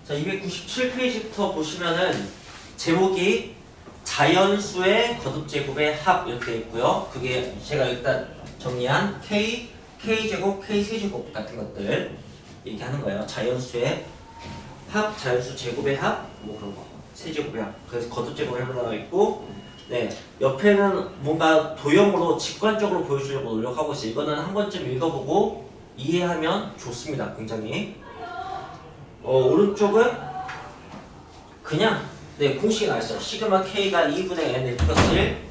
자, 297페이지부터 보시면은 제목이 자연수의 거듭제곱의 합 이렇게 되어 있고요. 그게 제가 일단 정리한 K제곱, K세제곱 같은 것들 이렇게 하는 거예요. 자연수의 합, 자연수 제곱의 합, 뭐 그런 거. 세제곱의 합. 그래서 거듭제곱이 하나 나와 있고, 네, 옆에는 뭔가 도형으로 직관적으로 보여주려고 노력하고 있어요. 이거는 한 번쯤 읽어보고 이해하면 좋습니다. 굉장히. 오른쪽은 그냥 네, 공식이 나와있어요. 시그마 K가 2분의 N 플러스 1,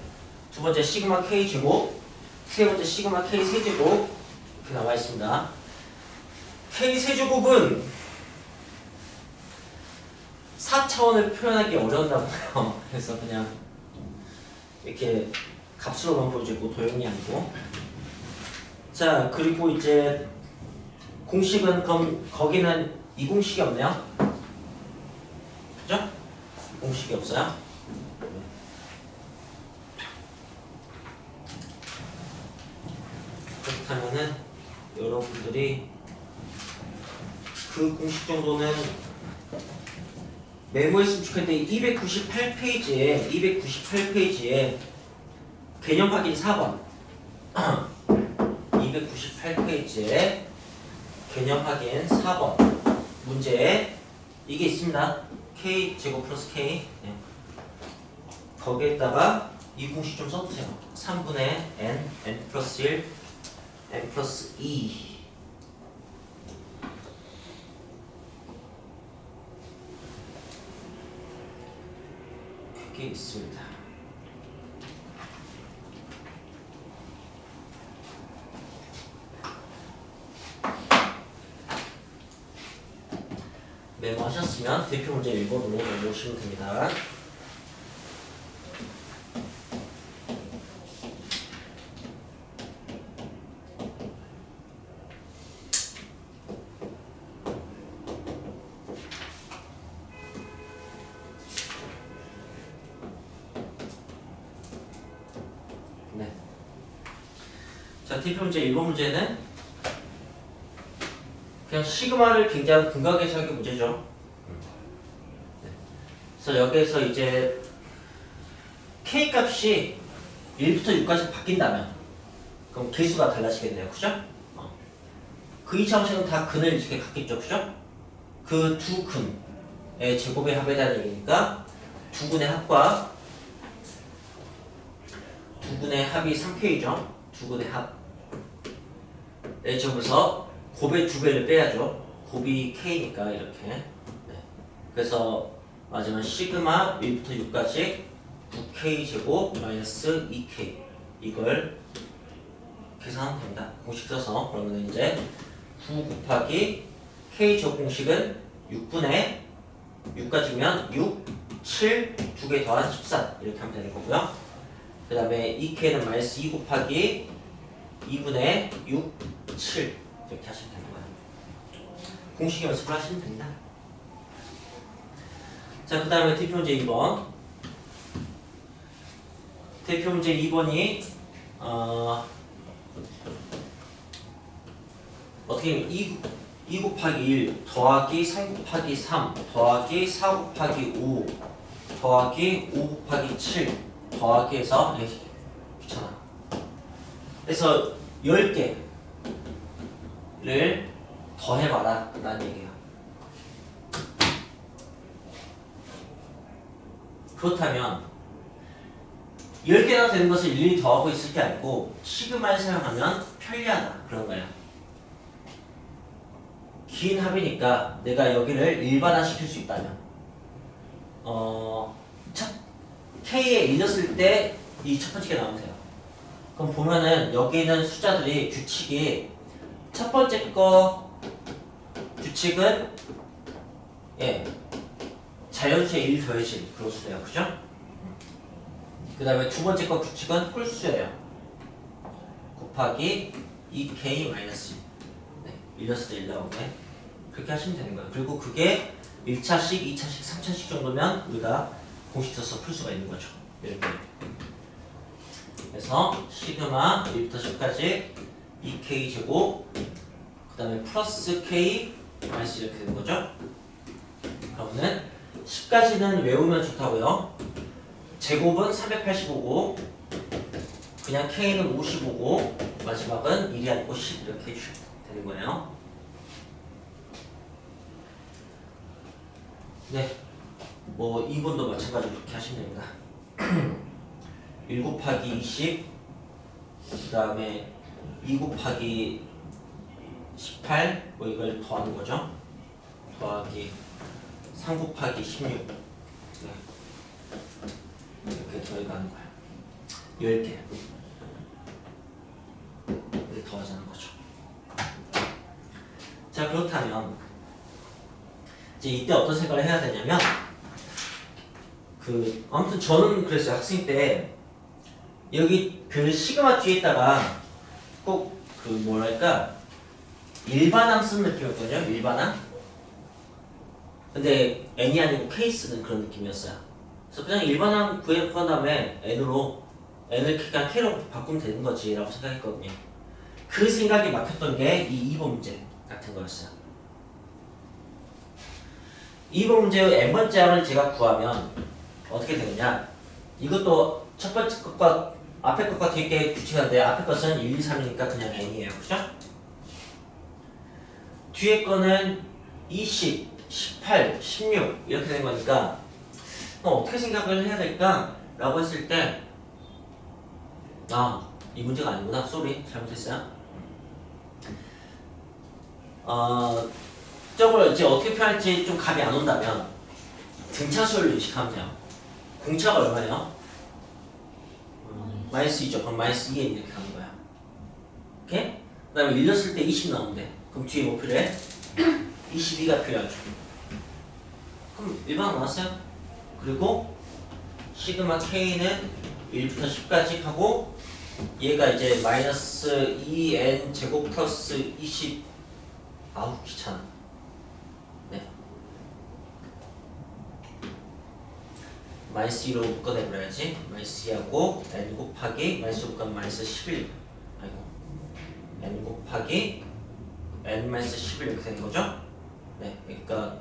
두 번째 시그마 K 제곱, 세 번째 시그마 K 세제곱 이렇게 나와있습니다. K 세제곱은 4차원을 표현하기 어려웠나 봐요. 그래서 그냥 이렇게 값으로만 보여주고 도형이 아니고. 자, 그리고 이제 공식은 그럼 거기는 이 공식이 없네요. 그죠? 공식이 없어요. 그렇다면은 여러분들이 그 공식 정도는 메모했으면 좋겠는데 298페이지에 개념 확인 4번 298페이지에 개념 확인 4번 문제에 이게 있습니다. K제곱 플러스 K 네. 거기에다가 이 공식 좀 써주세요. 3분의 N, N 플러스 1, N 플러스 2 그게 있습니다. 메모하셨으면 대표 문제 1번으로 넘어오시면 됩니다. 네. 자, 대표 문제 1번 문제는 그냥 시그마를 굉장히 근각에서 하기 문제죠. 그래서 여기에서 이제 K 값이 1부터 6까지 바뀐다면 그럼 개수가 달라지겠네요. 그죠? 그 2차 방식은 다 근을 이렇게 갖겠죠. 그죠? 그 두 근의 제곱의 합에 대한 얘기니까 두 근의 합과 두 근의 합이 3K죠. 두 근의 합의 제곱에서 곱의 두 배를 빼야죠. 곱이 K니까 이렇게. 네. 그래서 마지막 시그마 1부터 6까지 9K 제곱 마이너스 2K 이걸 계산하면 됩니다. 공식 써서. 그러면 이제 9 곱하기 K 제곱 공식은 6분의 6까지면 6, 7, 2개 더한 14 이렇게 하면 되는 거고요. 그 다음에 2K는 마이너스 2 곱하기 2분의 6, 7 이렇게 하시면 되는 거예요. 공식 연습을 하시면 됩니다. 자, 그 다음에 대표 문제 2번. 대표 문제 2번이 어떻게 2 곱하기 1 더하기 3 곱하기 3 더하기 4 곱하기 5 더하기 5 곱하기 7 더하기 해서 귀찮아. 그래서 10개를 더해봐라 라는 얘기예요. 그렇다면 10개나 되는 것을 일일이 더하고 있을 게 아니고 시그마를 사용하면 편리하다 그런 거예요. 긴 합이니까 내가 여기를 일반화시킬 수 있다면 K에 일렸을 때 이 첫 번째 게 나오면 돼요. 그럼 보면은 여기 있는 숫자들이 규칙이 첫 번째 거 규칙은 자연수에 1 더해질 그런 수예요. 그죠? 그 다음에 두 번째 거 규칙은 홀수예요. 곱하기 2K 마이너스 1. 네, 일렸을 때 1 나오게. 그렇게 하시면 되는 거예요. 그리고 그게 1차씩, 2차씩, 3차씩 정도면 우리가 공식 써서 풀 수가 있는 거죠. 이렇게. 그래서 시그마 1부터 10까지 2K 제곱 그 다음에 플러스 K 마이너스 이렇게 되는 거죠. 이거는 10까지는 외우면 좋다고요. 제곱은 385고 그냥 K는 55고 마지막은 1이 아니고 10 이렇게 해주시면 되는 거예요. 네, 뭐 2번도 마찬가지로 이렇게 하시면 됩니다. 1 곱하기 20, 그 다음에 2 곱하기 18, 뭐 이걸 더하는 거죠. 더하기 3 곱하기 16. 네. 이렇게 더해가는 거예요. 10개. 이렇게 더하자는 거죠. 자, 그렇다면 이제 이때 어떤 생각을 해야 되냐면 아무튼 저는 그랬어요. 학생 때 여기 그 시그마 뒤에다가 꼭 뭐랄까 일반항 쓰는 느낌이었거든요. 일반항. 근데 n이 아니고 k 쓰는 그런 느낌이었어요. 그래서 그냥 일반항 구한 다음에 n을 그냥 k로 바꾸면 되는 거지 라고 생각했거든요. 그 생각이 막혔던 게 이 2번 문제 같은 거였어요. 2번 문제의 n번째 항을 제가 구하면 어떻게 되느냐, 이것도 첫 번째 것과 앞에 것과 뒤에 게 규칙한데 앞에 것은 1, 2, 3이니까 그냥 n이에요. 그죠? 뒤에 거는 20, 18, 16 이렇게 된 거니까 어떻게 생각을 해야 될까? 라고 했을 때 이 문제가 아니구나. 쏘리. 잘못했어요. 저걸 이제 어떻게 표현할지 좀 감이 안 온다면 등차수를 인식하면 돼요. 공차가 얼마예요? 마이너스 2죠. 그럼 마이너스 2에 이렇게 가는 거야. 오케이? 그 다음에 일렸을 때 20 나오는데 그럼 뒤에 뭐 필요해? 22가 필요하죠. 그럼 일반 나왔어요? 그리고 시그마 K는 1부터 10까지 하고 얘가 이제 마이너스 2n 제곱 플러스 20. 아우 귀찮아. 네. 마이너스 2로 묶어내버려야지. 마이너스 2하고 n 곱하기 마이너스 곱하면 마이너스 11. 아이고. n 곱하기 n 마이너스 11 이렇게 되는 거죠? 네. 그러니까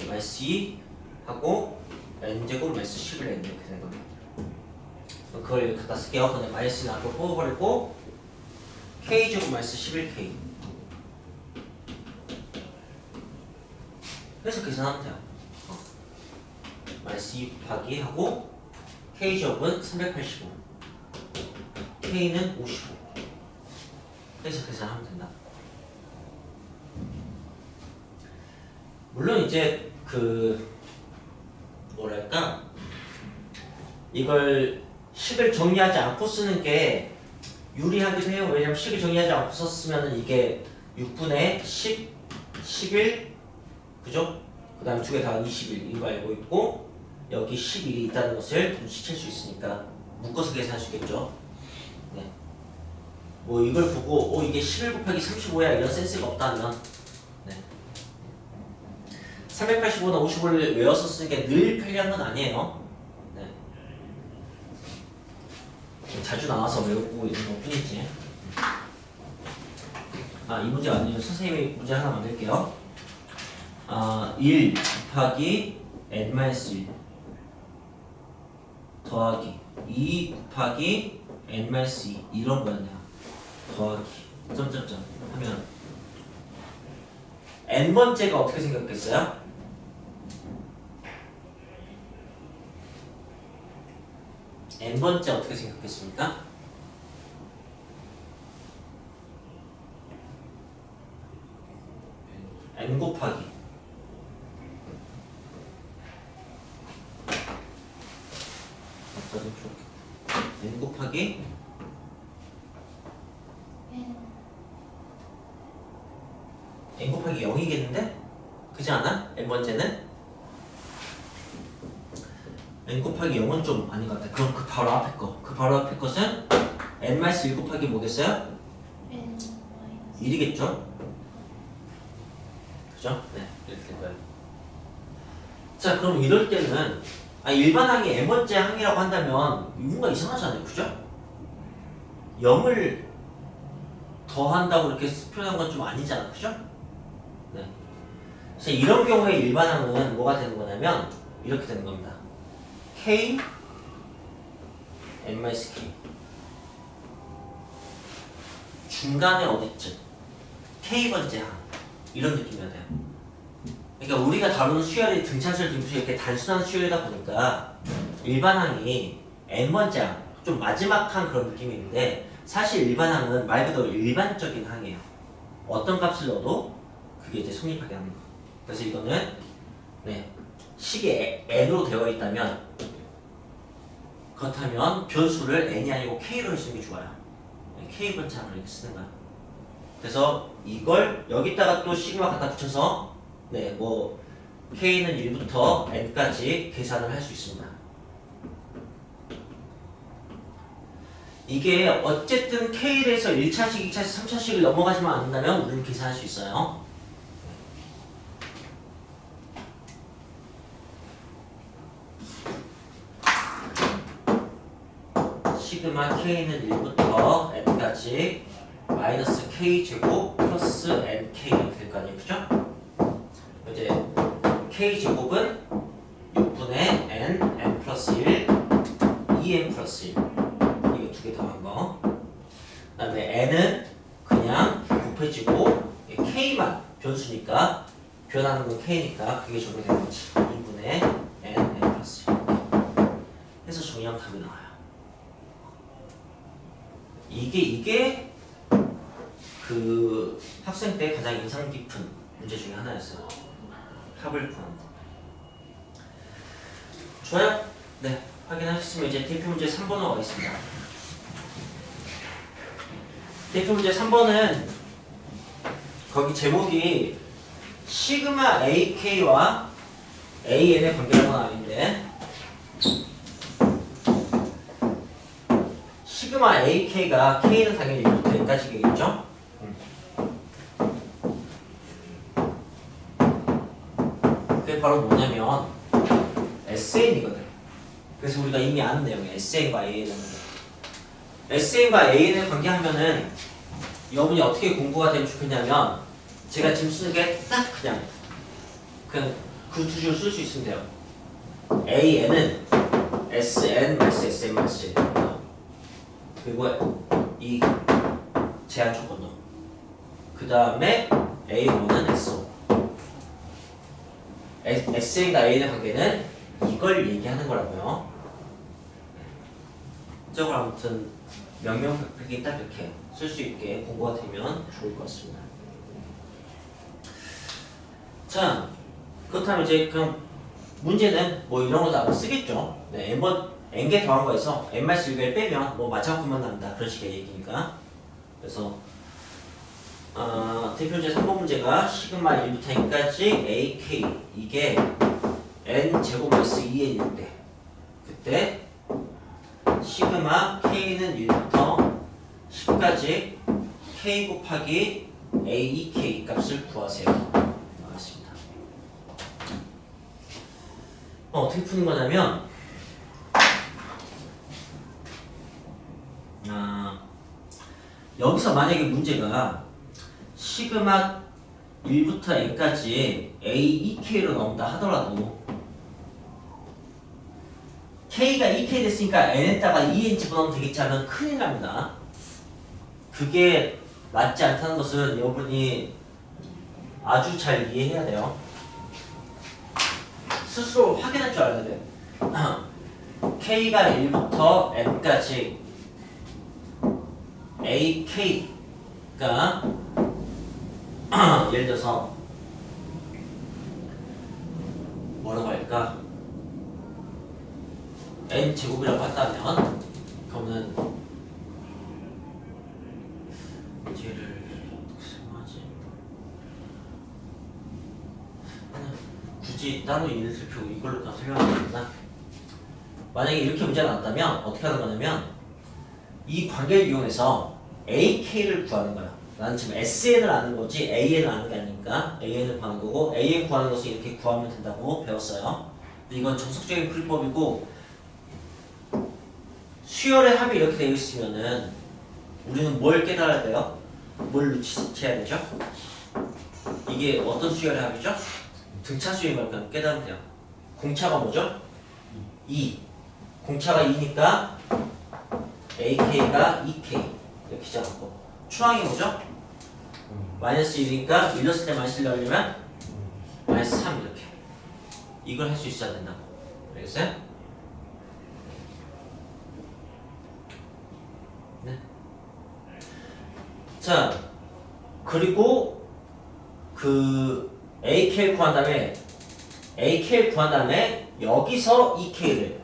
마이너스 2 하고 n 제곱 마이너스 11 n 이렇게 되는 겁니다. 그걸 갖다 쓸게요. 근데 마이너스는 앞으로 뽑아버리고 k 제곱 마이너스 11k. 그래서 계산하면 돼요. 마이너스 2 곱하기 하고 k 제곱은 385, k는 55. 그래서 계산하면 된다. 물론 이제 뭐랄까 이걸 식을 정리하지 않고 쓰는 게 유리하기도 해요. 왜냐면 식을 정리하지 않고 썼으면 이게 6분의 10, 11, 그죠? 그 다음에 두 개 다 21 이거 알고 있고 여기 11이 있다는 것을 눈치챌 수 있으니까 묶어서 계산할 수 있겠죠. 네. 뭐 이걸 보고 이게 11 곱하기 35야 이런 센스가 없다면, 네. 385나 55를 외워서 쓰는 게 늘 편리한 건 아니에요. 네. 자주 나와서 외우고 있는 것 뿐이지. 이 문제 아니면 선생님이 문제 하나 만들게요. 1 곱하기 n-1 더하기 2 곱하기 n-2 이런 거였네요. 더하기 점점점 하면 n번째가 어떻게 생겼겠어요? n번째 어떻게 생겼겠습니까? n 곱하기 n 곱하기 n 곱하기 0이겠는데? 그지 않아? n번째는? n 곱하기 0은 좀 아닌 것 같아. 그럼 그 바로 앞에 거. 그 바로 앞에 것은 n-1 곱하기 뭐겠어요? 1이겠죠? 그죠? 네, 이렇게 될 거예요. 자, 그럼 이럴 때는 일반항이 n번째 항이라고 한다면 뭔가 이상하잖아요. 그죠? 0을 더한다고 이렇게 표현한 건 좀 아니잖아. 그죠? 네. 그래서 이런 경우에 일반항은 뭐가 되는 거냐면 이렇게 되는 겁니다. K n-K 중간에 어디쯤 K번째 항 이런 느낌이어야 돼요. 그러니까 우리가 다루는 수열이 등차수열, dim수열 이렇게 단순한 수열이다 보니까 일반항이 n번째 항, 좀 마지막 항 그런 느낌이 있는데 사실 일반항은 말 그대로 일반적인 항이에요. 어떤 값을 넣어도 그게 이제 성립하게 합니다. 그래서 이거는 네, 식이 n으로 되어 있다면 그렇다면 변수를 n이 아니고 k로 해주는 게 좋아요. k번째 항을 이렇게 쓰는 거야. 그래서 이걸 여기다가 또 시그마 갖다 붙여서 네, 뭐 k는 1부터 n까지 계산을 할 수 있습니다. 이게 어쨌든 k에 대해서 1차식, 2차식, 3차식을 넘어가지만 않는다면 우리는 계산할 수 있어요. 시그마 k는 1부터 n까지 마이너스 k제곱 플러스 nk 이렇게 될 거 아니에요, 그죠? 이제 k제곱은 6분의 n 플러스 1, 2n 플러스 1 이거 두 개 더한 거. 그 다음에 n은 그냥 곱해지고 k만 변수니까 변하는 건 k니까 그게 적용되는 거지. 2분의 n 플러스 1 해서 정리하면 답이 나와요. 이게 그 학생 때 가장 인상 깊은 문제 중에 하나였어요. 합을 구하는 거. 좋아요? 네, 확인하셨으면 이제 대표 문제 3번으로 가겠습니다. 대표 문제 3번은 거기 제목이 시그마 AK와 AN의 관계라는 건 아닌데 시그마 AK가 K는 당연히 1부터 n까지겠죠? 그게 바로 뭐냐면 SN이거든. 그래서 우리가 이미 아는 내용이야. SN과 AN의 관계. SN과 AN의 관계 하면은 여러분이 어떻게 공부가 되면 좋겠냐면 제가 지금 쓰는 게 딱 그냥 그 두 줄 쓸 수 있으면 돼요. AN은 SN 마이너스 SN 마이너스 1 그리고 이 제한 조건도 그 다음에 A1은 SO SN과 A의 관계는 이걸 얘기하는 거라고요. 저걸 아무튼 명명백백히 딱 이렇게 쓸 수 있게 공부가 되면 좋을 것 같습니다. 자, 그렇다면 이제 그럼 문제는 뭐 이런 거도 아마 쓰겠죠. 네, n개 더한 거에서 n-1을 빼면 뭐 마찬가지만 납니다. 그런 식의 얘기니까. 그래서 대표 문제 3번 문제가 시그마 1부터 n까지 AK 이게 n 제곱 마이너스 2n인데 그때 시그마 k는 1부터 10까지 k 곱하기 AEK 값을 구하세요. 나왔습니다. 어떻게 푸는 거냐면 여기서 만약에 문제가 시그마 1부터 n까지 AEK로 나온다 하더라도 K가 EK 됐으니까 n에다가 2n 집어넣으면 되겠지 하면 큰일 납니다. 그게 맞지 않다는 것은 여러분이 아주 잘 이해해야 돼요. 스스로 확인할 줄 알아야 돼. K가 1부터 n까지 AK가 예를 들어서 뭐라고 할까? n 제곱이라고 한다면 그러면 얘를 어떻게 설명하지? 굳이 따로 예를 들고 이걸로 다 설명하겠다. 만약에 이렇게 문제가 나왔다면 어떻게 하는 거냐면 이 관계를 이용해서 AK를 구하는 거야. 나는 지금 SN을 아는 거지 AN을 아는 게 아니니까 AN을 구하는 거고 AN 구하는 것을 이렇게 구하면 된다고 배웠어요. 근데 이건 정석적인 풀이법이고 수열의 합이 이렇게 되어 있으면은 우리는 뭘 깨달아야 돼요? 뭘 눈치채야 되죠? 이게 어떤 수열의 합이죠? 등차수임을 그냥 깨달으면 돼요. 공차가 뭐죠? 2. 공차가 2니까 AK가 2K 이렇게 잡았고 추항이 뭐죠? 마이너스 1이니까 밀렸을 때 마이너스 1 넣으려면 마이너스 3 이렇게 이걸 할 수 있어야 된다고. 알겠어요? 네. 자 그리고 그 AK를 구한 다음에 여기서 EK를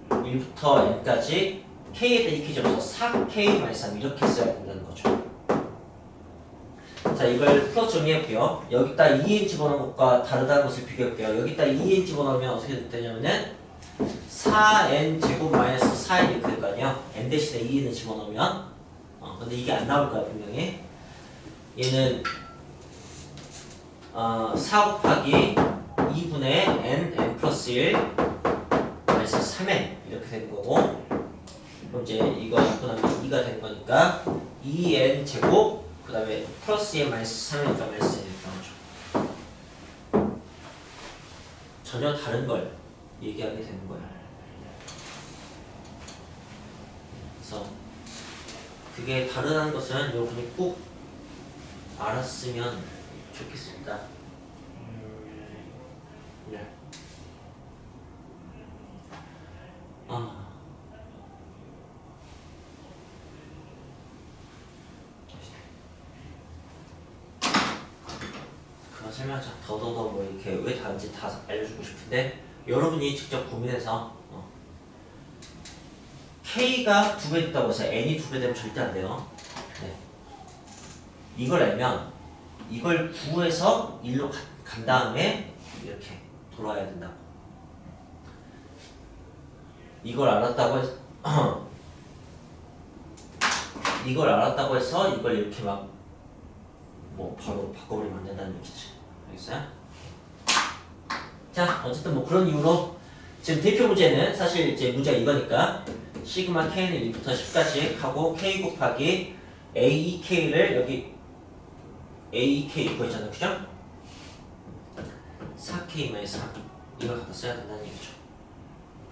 1부터 n까지 K에다 EK 접어서 4K-3 이렇게 써야 된다는 거죠. 자 이걸 플러스 정리해볼게요. 여기다 2n 집어넣은 것과 다르다는 것을 비교할게요. 여기다 2n 집어넣으면 어떻게 되냐면은 4n 제곱 마이너스 4n 이렇게 될 거 아니에요. n 대신에 2n을 집어넣으면 근데 이게 안 나올 거야 분명히. 얘는 4 곱하기 2분의 n 플러스 1 마이너스 3n 이렇게 되는 거고 그럼 이제 이거 갖고 나면 2가 되는 거니까 2n 제곱 그 다음에 플러스 n 마이너스 3n이니까 마이너스 n 이렇게 나오죠. 전혀 다른 걸 얘기하게 되는 거예요. 그래서 그게 다르다는 것은 여러분이 꼭 알았으면 좋겠습니다. 네. 그런 설명을 더더더 뭐 이렇게 왜 다른지 다 알려주고 싶은데 여러분이 직접 고민해서 K가 2배 있다고 해서 N이 2배 되면 절대 안 돼요. 네. 이걸 알면 이걸 구해서 1로 간 다음에 이렇게 돌아야 된다고. 이걸 알았다고 해서 이걸 이렇게 막 뭐 바로 바꿔버리면 안 된다는 얘기지. 알겠어요? 자 어쨌든 뭐 그런 이유로 지금 대표 문제는 사실 이제 문제가 이거니까 시그마 k는 1부터 10까지 하고 k 곱하기 aek를 여기 aek 구했잖아요. 그죠? 4k-3 이걸 갖다 써야 된다는 얘기죠.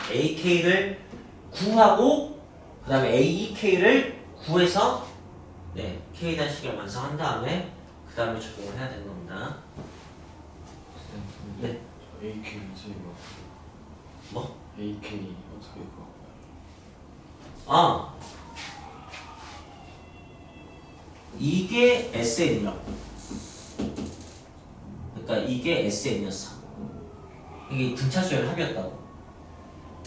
ak를 구하고 그 다음에 aek를 구해서 네, k에 대한 식을 완성한 다음에 그 다음에 적용을 해야 되는 겁니다. 네. AK 제가 뭐? AK 어떻게 봐? 이게 SN이라고. 그러니까 이게 SN이었어. 이게 등차수열 합이었다고.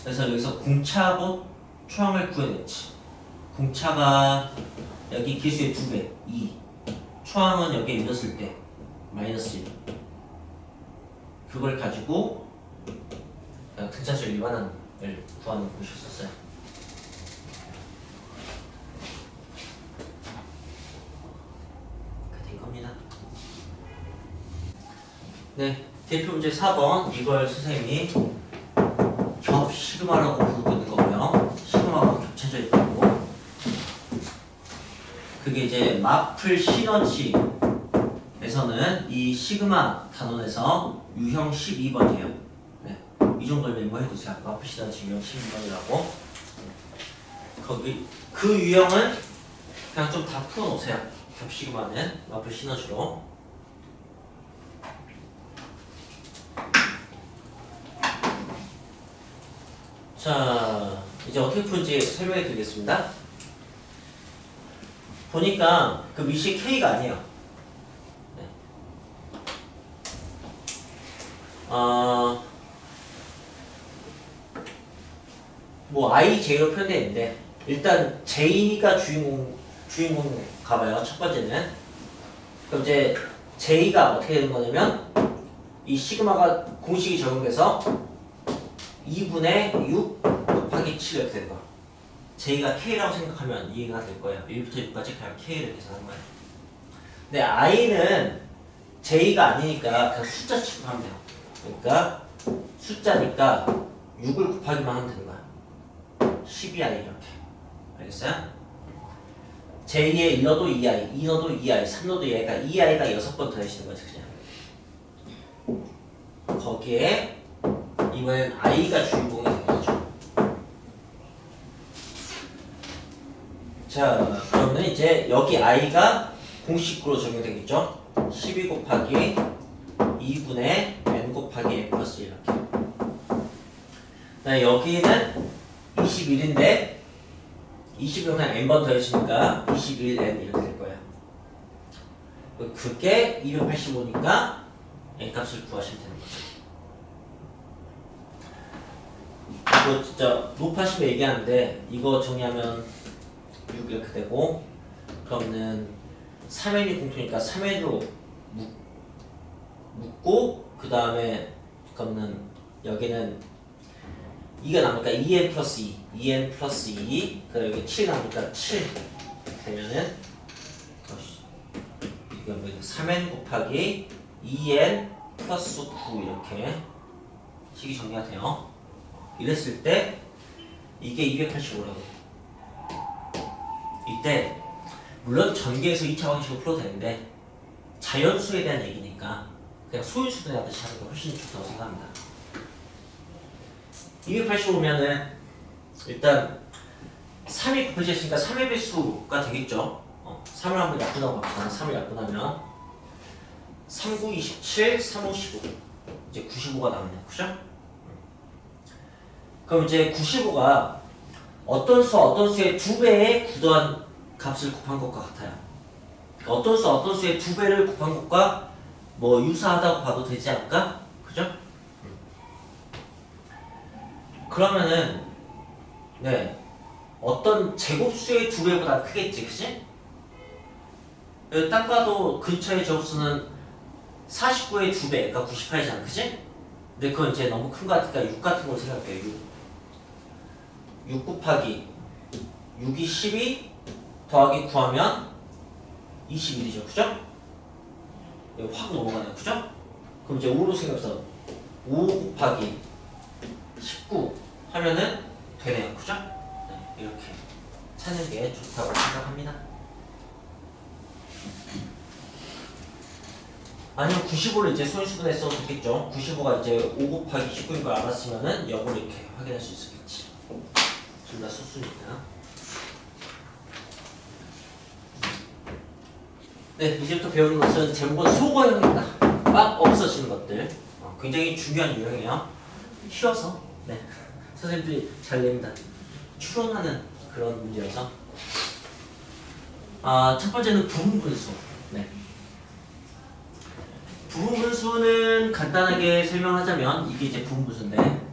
그래서 여기서 공차하고 초항을 구해냈지. 공차가 여기 기수의 2배, 2. 초항은 여기에 밀었을 때 마이너스 1. 그걸 가지고 등차수열 일반항을 구하는 것이었어요. 된 겁니다. 네, 대표 문제 4번 이걸 선생님이 겹 시그마라고 부르고 있는 거고요. 시그마가 겹쳐져 있고 그게 이제 마플 시너지에서는 이 시그마 단원에서 유형 12번이에요. 네, 이 정도를 메모해두세요. 마플 시너지 유형 12번이라고. 거기 그 유형은 그냥 좀 다 풀어놓으세요. 겹 시그마는 마플 시너지로. 자, 이제 어떻게 푸는지 설명해 드리겠습니다. 보니까 그 미시 K가 아니에요. 네. 뭐 I, J로 표현되어 있는데 일단 J가 주인공 가봐요. 첫 번째는. 그럼 이제 J가 어떻게 되는 거냐면 이 시그마가 공식이 적용돼서 2분의 6 곱하기 7 이렇게 될 거야. J가 K라고 생각하면 이해가 될 거예요. 1부터 6까지 그냥 K를 계산한 거예요. 근데 I는 J가 아니니까 그냥 숫자 취급하면 돼요. 그러니까 숫자니까 6을 곱하기만 하면 되는 거야. 12i 이렇게. 알겠어요? J에 1 넣어도 2i, 2 넣어도 2i, 3 넣어도 2i가 2i가 6번 더해지는 거지 그냥. 거기에 이번엔 i가 주인공이 되겠죠. 자, 그러면 이제 여기 i가 공식으로 적용되겠죠. 12 곱하기 2분의 n 곱하기 n 플러스 1 이렇게. 네, 여기는 21인데 20을 그냥 n번 더해주니까 21n 이렇게 될 거예요. 그게 285니까 n 값을 구하시면 되는 거죠. 이거 진짜 높아시면 얘기하는데 이거 정리하면 6 이렇게 되고, 그러면은 3n이 공통이니까 3n으로 묶고, 그 다음에 그러면은 여기는 2가 남으니까 2n 플러스 2, 2n 플러스 2, 그 다음에 여기 7 남으니까 7 되면은 이거 3n 곱하기 2n 플러스 9 이렇게 식이 정리가 돼요. 이랬을 때 이게 285라고. 이때 물론 전개에서 2차 방식으로 풀어도 되는데 자연수에 대한 얘기니까 그냥 소인수분해 하듯이 하는 게 훨씬 좋다고 생각합니다. 285면은 일단 3이 곱해져 있으니까 3의 배수가 되겠죠. 3을 한번 약분하고 갑시다. 3을 약분하면 3, 9, 27, 3, 5, 15 이제 95가 나오네요. 그죠? 그럼 이제 95가 어떤 수의 2배의 구도한 값을 곱한 것과 같아요. 그러니까 어떤 수의 2배를 곱한 것과 뭐 유사하다고 봐도 되지 않을까? 그죠? 그러면은 네, 어떤 제곱수의 2배보다 크겠지, 그치? 딱 봐도 근처의 제곱수는 49의 2배, 그러니까 98이잖아, 그치? 근데 그건 이제 너무 큰 거 같으니까 6 같은 걸 생각해요. 6 곱하기 6이 12 더하기 9하면 21이죠, 그죠? 이거 확 넘어가네요, 그죠? 그럼 이제 5로 생각해서 5 곱하기 19 하면은 되네요, 그죠? 네, 이렇게 찾는 게 좋다고 생각합니다. 아니면 95를 이제 소인수분해 써도 되겠죠. 95가 이제 5 곱하기 19인 걸 알았으면은 역으로 이렇게 확인할 수 있었겠지. 둘 다 소수니까. 네, 이제부터 배우는 것은 제목은 소거형입니다. 막 없어지는 것들. 굉장히 중요한 유형이에요. 쉬워서 네, 선생님들이 잘 냅니다. 추론하는 그런 문제여서. 첫 번째는 부분분수. 네. 부분분수는 간단하게 설명하자면 이게 이제 부분분수인데, 부분분수.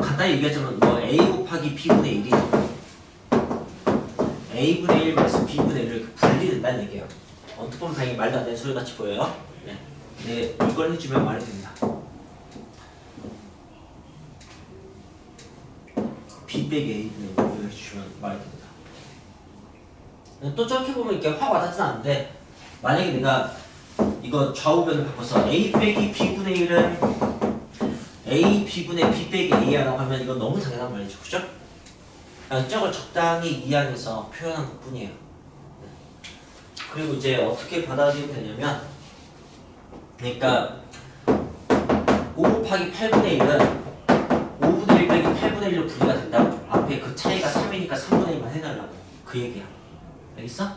간단히 얘기하자면 뭐 a 곱하기 b분의 1이 a분의 1 마이너스 b분의 1을 이렇게 분리된다는 얘기예요. 어떻게 보면 당연히 말도 안 되는 소리 같이 보여요. 네. 네, 이걸 해주면 말이 됩니다. b 빼기 a분의 1을 해주시면 말이 됩니다. 또 저렇게 보면 이렇게 확 와닿진 않는데, 만약에 내가 이거 좌우변을 바꿔서 a 빼기 b분의 1은 a b분의 b 빼기 a라고 하면 이건 너무 당연한 말이죠, 그죠? 저걸 적당히 이해하면서 표현한 것 뿐이에요. 그리고 이제 어떻게 받아들이면 되냐면, 그러니까 5 곱하기 8분의 1은 5분의 1 빼기 8분의 1로 분리가 된다고. 앞에 그 차이가 3이니까 3분의 1만 해달라고. 그 얘기야. 알겠어?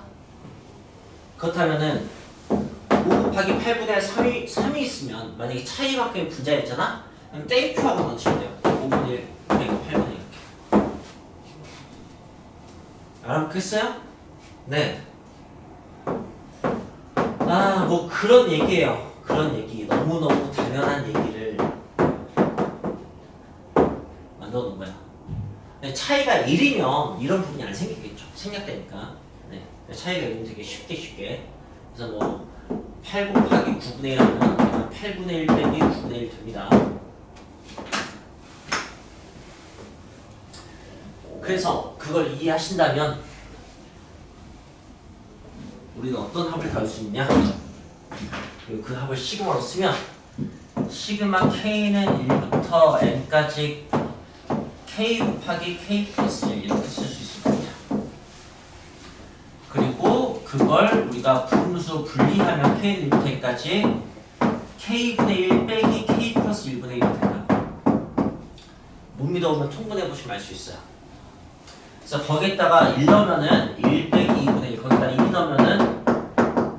그렇다면은 5 곱하기 8분의 3이 있으면 만약에 차이만큼의 분자였잖아? 그럼 땡큐하고 넣으시면 돼요. 5분의 1 빼기 8분의 1 이렇게. 알아먹겠어요? 네. 뭐 그런 얘기예요. 그런 얘기. 너무너무 당연한 얘기를 만들어 놓은 거야. 차이가 1이면 이런 부분이 안 생기겠죠. 생략되니까. 네. 차이가 1이면 되게 쉽게. 그래서 뭐 8 곱하기 9분의 1 하면 8분의 1 빼기 9분의 1 됩니다. 그래서 그걸 이해하신다면 우리는 어떤 합을 다룰 수 있냐? 그리고 그 합을 시그마로 쓰면 시그마 k는 1부터 n까지 k 곱하기 k 플러스 1 이렇게 쓸 수 있습니다. 그걸 우리가 부분수 분리하면 K는 1부터 1까지 K분의 1 빼기 K 플러스 1분의 1이 된다고. 못 믿어보면 통분해보시면 알 수 있어요. 그래서 거기에다가 1 넣으면은 1 빼기 2분의 1, 거기다 2 넣으면은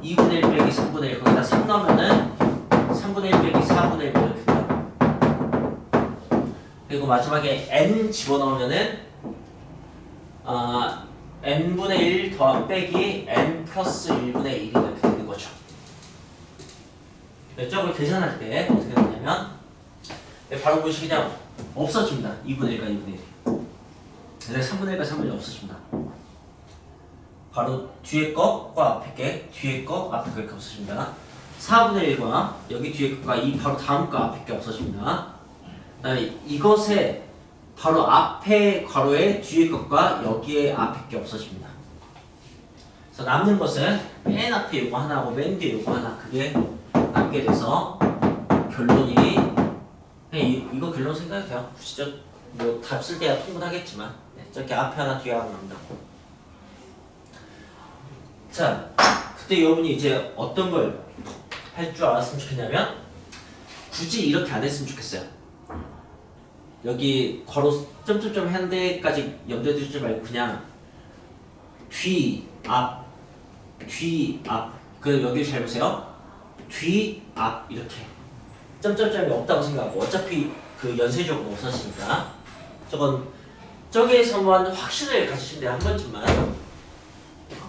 2분의 1 빼기 3분의 1, 거기다 3 넣으면은 3분의 1 빼기 4분의 1 이렇게 된다고. 그리고 마지막에 n 집어넣으면은 n분의 1 더한 빼기 n 플러스 1분의 1이 이렇게 되는 거죠. 저걸 계산할 때 어떻게 되냐면 바로 보시기 그냥 없어집니다. 2분의 1과 2분의 1이. 그래서 3분의 1과 3분의 1 없어집니다. 바로 뒤에 거과 앞에 게, 뒤에 거, 앞에 거 이렇게 없어집니다. 4분의 1과 여기 뒤에 거가 이 바로 다음 거 앞에 게 없어집니다. 그다음에 이것에 바로 앞에 괄호에 뒤에 것과 여기에 앞에 게 없어집니다. 그래서 남는 것은 맨 앞에 요거 하나하고 맨 뒤에 요거 하나 그게 남게 돼서 결론이 그냥 이거 결론 생각해도 돼요. 굳이 뭐답 쓸 때야 통분하겠지만 저렇게 앞에 하나 뒤에 하나 남는다고. 자, 그때 여러분이 이제 어떤 걸 할 줄 알았으면 좋겠냐면 굳이 이렇게 안 했으면 좋겠어요. 여기 괄호 점점점 한 데까지 염두에 두지 말고 그냥 뒤, 앞, 뒤, 앞. 그 여기 잘 보세요. 뒤, 앞 이렇게 점점점이 없다고 생각하고 어차피 그 연쇄적으로 없어지니까 저건 저기에서만 확신을 가지시면 돼요.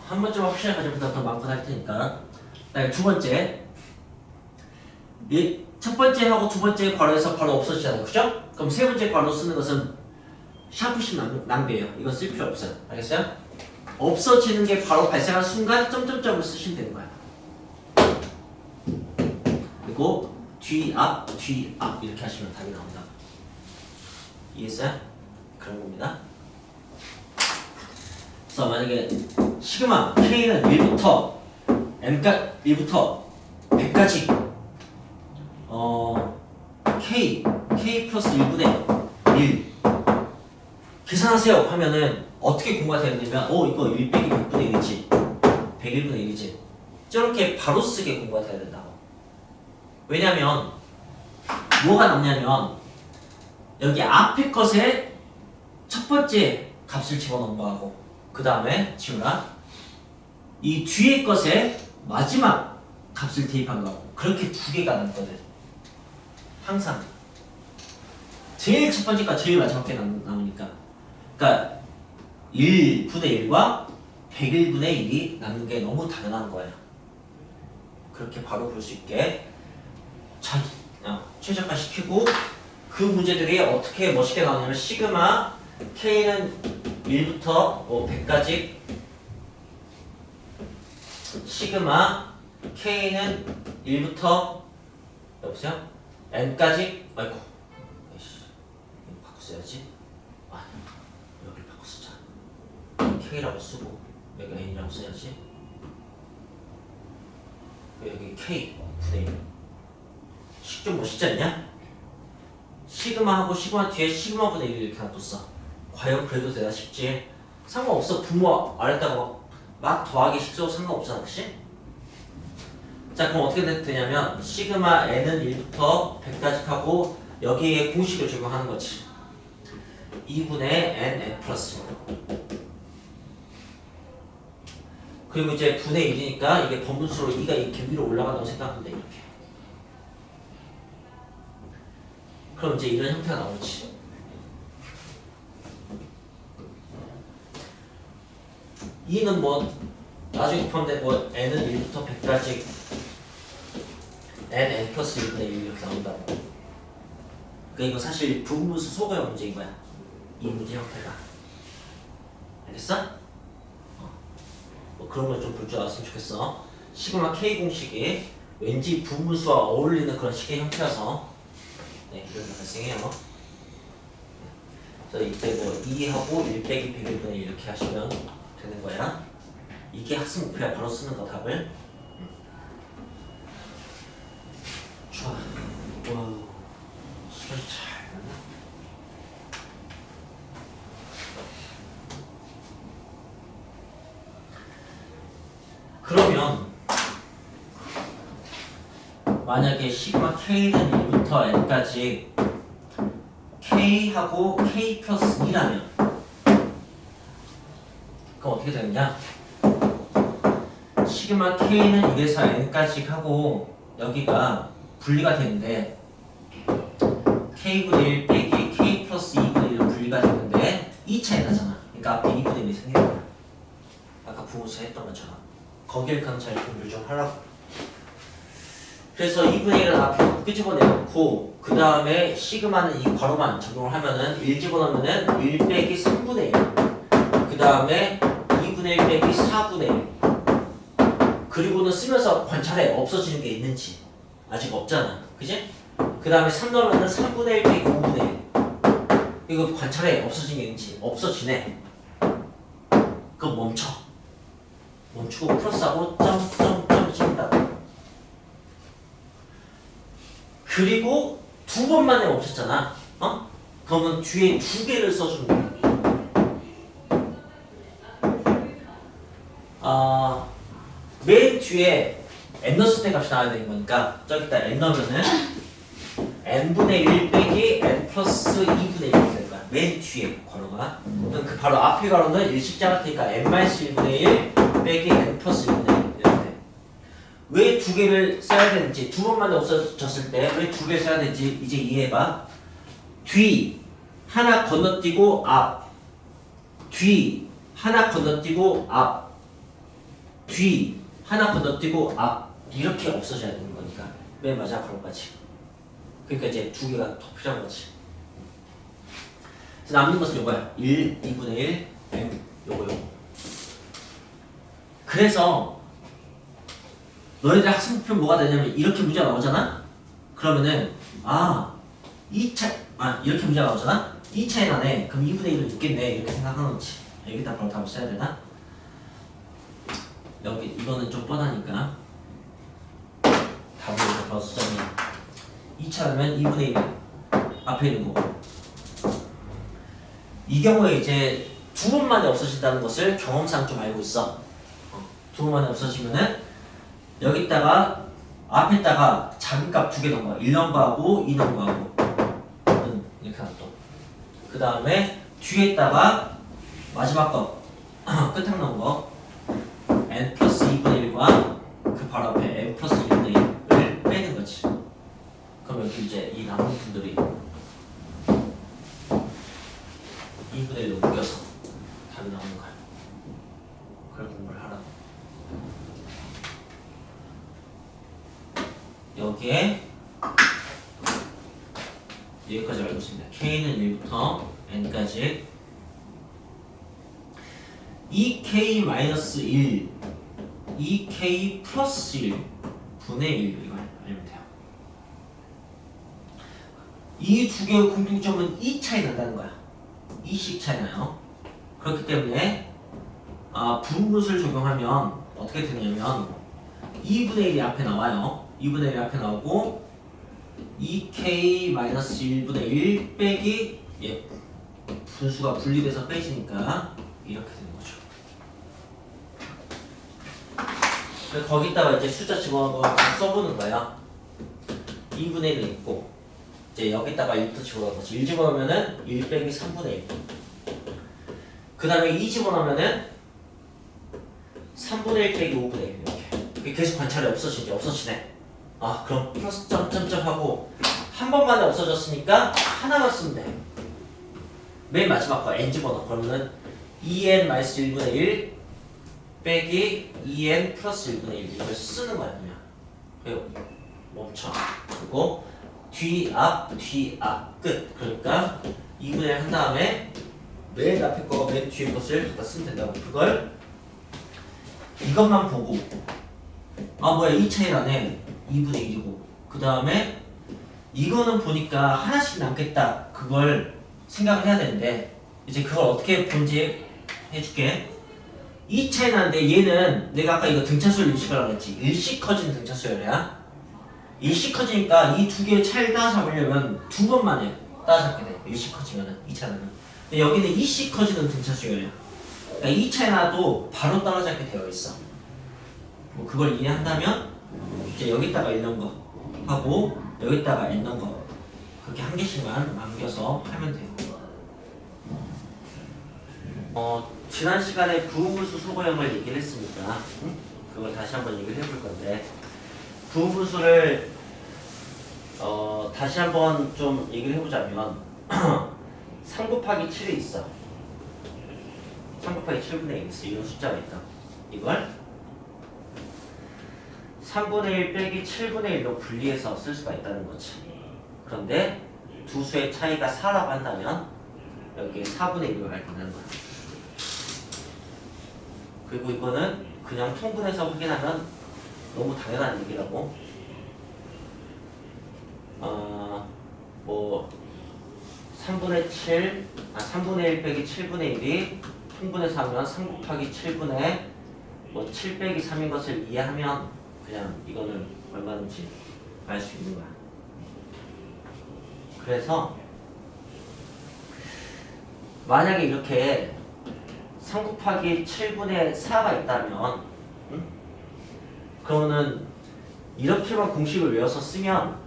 한 번쯤 확신을 가지면 더 많고 할 테니까. 그다음에 두 번째, 첫 번째 하고 두 번째 괄호에서 바로 없어지잖아요, 그죠? 그럼 세 번째 괄호 쓰는 것은 샤프심 낭비예요. 이거 쓸 필요 없어요. 알겠어요? 없어지는 게 바로 발생한 순간 점점점을 쓰시면 되는 거예요. 그리고 뒤, 앞 이렇게 하시면 답이 나온다. 이해했어요? 그런 겁니다. 그래서 만약에 시그마 K는 1부터 M까 1부터 100까지 K 플러스 1분의 1 계산하세요 하면은 어떻게 공부가 되느냐면 이거 1 빼기 100분의 1이지 101분의 1이지 저렇게 바로 쓰게 공부가 돼야 된다고. 왜냐면 뭐가 남냐면 여기 앞에 것에 첫 번째 값을 집어넣은 거하고 그 다음에 지우라 이 뒤에 것에 마지막 값을 대입한 거하고 그렇게 두 개가 남거든. 항상 제일 첫 번째가 제일 마지막 게 남으니까. 그러니까 1분의 1과 101분의 1이 남는 게 너무 당연한 거예요. 그렇게 바로 볼 수 있게 잘 최적화시키고 그 문제들이 어떻게 멋있게 나오냐면 시그마 K는 1부터 100까지 시그마 K는 1부터 여보세요? N까지 아이고 이거 바꿔 써야지. 여기를 바꿔 쓰자. K라고 쓰고 여기 N이라고 써야지. 여기 K 분의 1 좀 멋있지 않냐? 시그마하고 시그마 뒤에 시그마 분의 1 이렇게 놔뒀어. 과연 그래도 되나 싶지? 상관없어. 분모 아래다가 막 더하기 식도 상관없잖아, 그치? 자, 그럼 어떻게 되냐면 시그마 n은 1부터 100까지 하고 여기에 공식을 적용하는 거지. 2분의 n 플러스 1. 그리고 이제 분의 1이니까 이게 번분수로 2가 이렇게 위로 올라간다고 생각하면 돼, 이렇게. 그럼 이제 이런 형태가 나오지. 이는 뭐 나중에 곱하면 되고 n은 1부터 100까지 n 플러스 1분의 1 이렇게 나온다고. 그러니까 이거 사실 부분수 소거형 문제인 거야. 이 문제 형태가. 알겠어? 뭐 그런 걸 좀 볼 줄 알았으면 좋겠어. 시그마 K 공식이 왠지 부분수와 어울리는 그런 식의 형태여서 이런 게 발생해요. 그래서 이때 뭐 2하고 1 빼기 101분의 1 이렇게 하시면 되는 거야. 이게 학습 목표야. 바로 쓰는 거 답을. 좋아. 와우. 시간 잘 갔나? 그러면 만약에 시그마 K는 1부터 N까지 K하고 K 플러스 2라면 그럼 어떻게 되느냐? 시그마 K는 1에서 N까지 하고 여기가 분리가 되는데 K분의 1 빼기 K 플러스 2분의 1로 분리가 되는데 2차이 나잖아. 그러니까 앞에 2분의 1이 생기는 거야. 아까 부모수 했던 것처럼 거기를 강차를 공부를 좀 하라고. 그래서 2분의 1은 앞으로 끄집어내놓고 그 다음에 시그마는 이 괄호만 적용을 하면은 1 집어넣으면은 1 빼기 3분의 1 그 다음에 2분의 1 빼기 4분의 1 그리고는 쓰면서 관찰해 없어지는 게 있는지 아직 없잖아 그지? 그 다음에 3 넣으면은 3분의 1 빼기 5분의 1 이거 관찰해 없어지는 게 있는지 없어지네 그럼 멈추고 플러스하고 점점점 찍는다고 그리고 두 번만에 없었잖아. 그러면 뒤에 두 개를 써주면 돼. 맨 뒤에 n 넣었을 때 값이 나와야 되는 거니까 저기다 n 넣으면은 n분의 1 빼기 n 플러스 2분의 1이 되는 거야. 맨 뒤에 괄호가. 그 바로 앞에 괄호는 일식자 같으니까 n-1분의 1 빼기 n 플러스 1분의 1 이렇게 돼. 왜 두 개를 써야 되는지 두 번만에 없어졌을 때 왜 두 개를 써야 되는지 이제 이해해봐. 뒤 하나 건너뛰고 앞 뒤 하나 건너뛰고 앞 뒤 하나 건너뛰고 앞 이렇게 없어져야 되는 거니까 맨 마지막 괄호까지. 그러니까 이제 두 개가 더 필요한 거지. 그래서 남는 것은 요거야. 1, 2분의 1, n 요거. 그래서 너희들 학습 목표 뭐가 되냐면 이렇게 문제가 나오잖아? 그러면은 이렇게 문제가 나오잖아? 2차에 나네. 그럼 2분의 1을 묻겠네. 이렇게 생각하는 거지. 여기다 바로 답을 써야 되나? 여기 이거는 좀 뻔하니까 답을 이렇게 바로 쓰자면 2차라면 2분의 1 앞에 있는 거고 이 경우에 이제 두 번만에 없어진다는 것을 경험상 좀 알고 있어. 두 번만에 없어지면은 여기다가 앞에다가 작은 값 두 개 넣은 거야. 1넘버하고 2넘버하고 이렇게 놔둬. 그 다음에 뒤에다가 마지막 거 끝에 넣은 거 n 플러스 2분의 1과 그 바로 앞에 n 플러스 2분의 1을 빼는 거지. 그럼 여기 이제 이 남은 분들이 2분의 1로 옮겨서 답이 나오는 거야. 그걸 공부를 하라고. 여기에 여기까지 알고 있습니다. K는 1부터 N까지 2K-1 2K 플러스 1 분의 1 이걸 알면 돼요. 이 두 개의 공통점은 2 차이 난다는 거야. 2씩 차이 나요. 그렇기 때문에 분무술 적용하면 어떻게 되냐면 2분의 1이 앞에 나와요. 2분의 1이 앞에 나오고 2K-1분의 1 빼기 분수가 분리돼서 빼지니까 이렇게 되는 거죠. 그래서 거기다가 이제 숫자 집어넣고 써보는 거야. 2분의 1이 있고 이제 여기다가 1부터 집어넣는 거지. 1 집어넣으면은 1 빼기 3분의 1. 그 다음에 2 집어넣으면은 3분의 1 빼기 5분의 1 이렇게. 계속 관찰이 없어지네. 그럼 플러스 점점점 하고 한 번만에 없어졌으니까 하나만 쓰면 돼. 맨 마지막 거 n 집어넣어. 그러면은 2n-1분의 1 빼기 2n 플러스 1분의 1 이걸 쓰는 거야. 그냥 멈춰. 그리고 뒤, 앞, 끝. 그러니까 2분의 1 한 다음에 맨 앞에 거, 맨 뒤에 것을 갖다 쓰면 된다고. 그걸 이것만 보고 뭐야 2 차이 나네. 2분의 1이고 그 다음에 이거는 보니까 하나씩 남겠다. 그걸 생각을 해야 되는데 이제 그걸 어떻게 본지 해줄게. 2 차이 나는데 얘는 내가 아까 이거 등차수열 일식하라고 했지. 일식 커진 등차수열이야. 일식 커지니까 이 두 개의 차이를 따라잡으려면 두 번만에 따라잡게 돼. 일식 커지면은 2차는. 근데 여기는 2씩 커지는 등차수열이야. 그러니까 2차이 나도 바로 따라잡게 되어 있어. 뭐 그걸 이해한다면 이제 여기다가 있는 거 하고 여기다가 있는 거 그렇게 한 개씩만 남겨서 하면 돼요. 지난 시간에 부분수 소거형을 얘기를 했으니까 그걸 다시 한번 얘기를 해볼 건데 부분수를 다시 한번 좀 얘기를 해보자면 3 곱하기 7이 있어. 3 곱하기 7분의 1 있어. 이런 숫자가 있다. 이걸 3분의 1 빼기 7분의 1로 분리해서 쓸 수가 있다는 거지. 그런데 두 수의 차이가 4라고 한다면 여기에 4분의 1을 발견하는 거야. 그리고 이거는 그냥 통분해서 확인하면 너무 당연한 얘기라고. 뭐 3분의 1 빼기 7분의 1이 통분해서 하면 3 곱하기 7분의 뭐 7 빼기 3인 것을 이해하면 그냥 이거는 얼마든지 알 수 있는 거야. 그래서 만약에 이렇게 3 곱하기 7분의 4가 있다면 그러면은 이렇게만 공식을 외워서 쓰면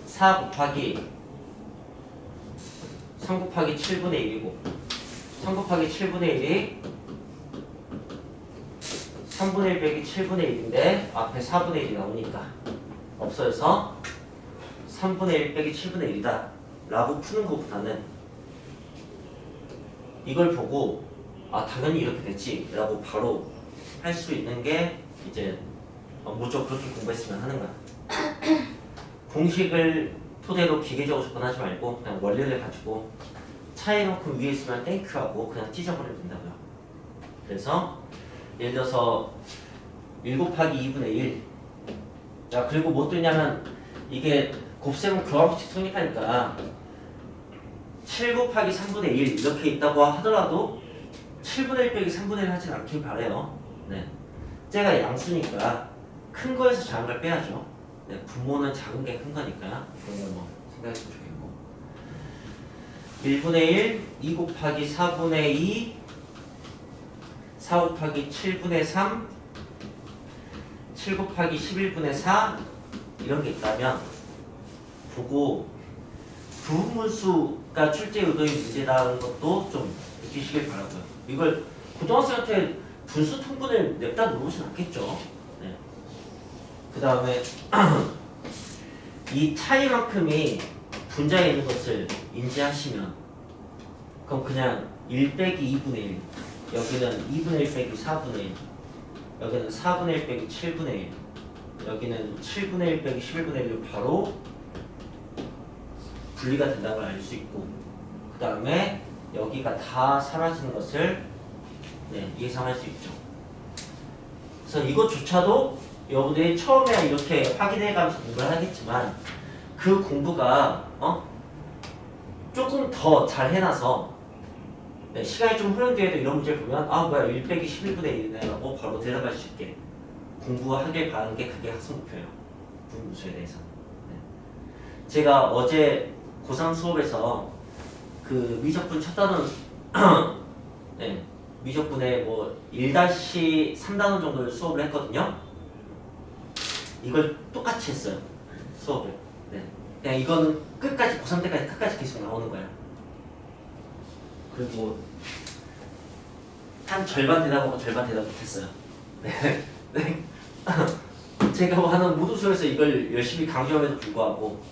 4 곱하기 3 곱하기 7분의 1이고 3 곱하기 7분의 1이 3분의 1 빼기 7분의 1인데 앞에 4분의 1이 나오니까 없어져서 3분의 1 빼기 7분의 1이다 라고 푸는 것보다는 이걸 보고 당연히 이렇게 됐지 라고 바로 할 수 있는 게 이제 무조건 그렇게 공부했으면 하는 거야. 공식을 토대로 기계적으로 접근하지 말고 그냥 원리를 가지고 차이만큼 위에 있으면 땡큐하고 그냥 찢어버리면 된다고요. 그래서 예를 들어서 1 곱하기 2분의 1 자 그리고 뭐 뜨냐면 이게 곱셈은 교환법칙 성립하니까 7 곱하기 3분의 1 이렇게 있다고 하더라도 7분의 1 빼기 3분의 1 하진 않길 바래요. 네. 쟤가 양수니까 큰 거에서 작은 걸 빼야죠. 네. 분모는 작은 게 큰 거니까 그런 걸 뭐 생각했으면 좋겠고 1분의 1, 2 곱하기 4분의 2 4 곱하기 7분의 3 7 곱하기 11분의 4 이런 게 있다면 보고 부분수가 출제 의도의 문제라는 것도 좀 느끼시길 바라고요. 이걸 고등학생한테 분수 통분을 냅다 물어보진 않겠죠. 네. 그 다음에 이 차이만큼이 분자에 있는 것을 인지하시면 그럼 그냥 1 빼기 2분의 1 여기는 2분의 1 빼기 4분의 1 여기는 4분의 1 빼기 7분의 1 여기는 7분의 1 빼기 11분의 1로 바로 분리가 된다는 걸 알 수 있고 그 다음에 여기가 다 사라지는 것을 예상할 수 있죠. 그래서 이것조차도 여러분들이 처음에 이렇게 확인해가면서 공부를 하겠지만 그 공부가 조금 더 잘 해놔서 시간이 좀 흐른 뒤에도 이런 문제를 보면 뭐야 1 빼기 11분의 1이네 라고 바로 대답할 수 있게 공부하길 바라는 게 그게 학습 목표예요. 부분수에 대해서. 제가 어제 고3 수업에서 그 미적분 첫 단원 미적분의 뭐 1-3단원 정도를 수업을 했거든요. 이걸 똑같이 했어요. 수업을. 그냥 이거는 끝까지 고3 때까지 끝까지 계속 나오는 거야. 그리고 한 절반 대답하고 절반 대답 못했어요. 제가 하는 모든 수업에서 이걸 열심히 강조함에도 불구하고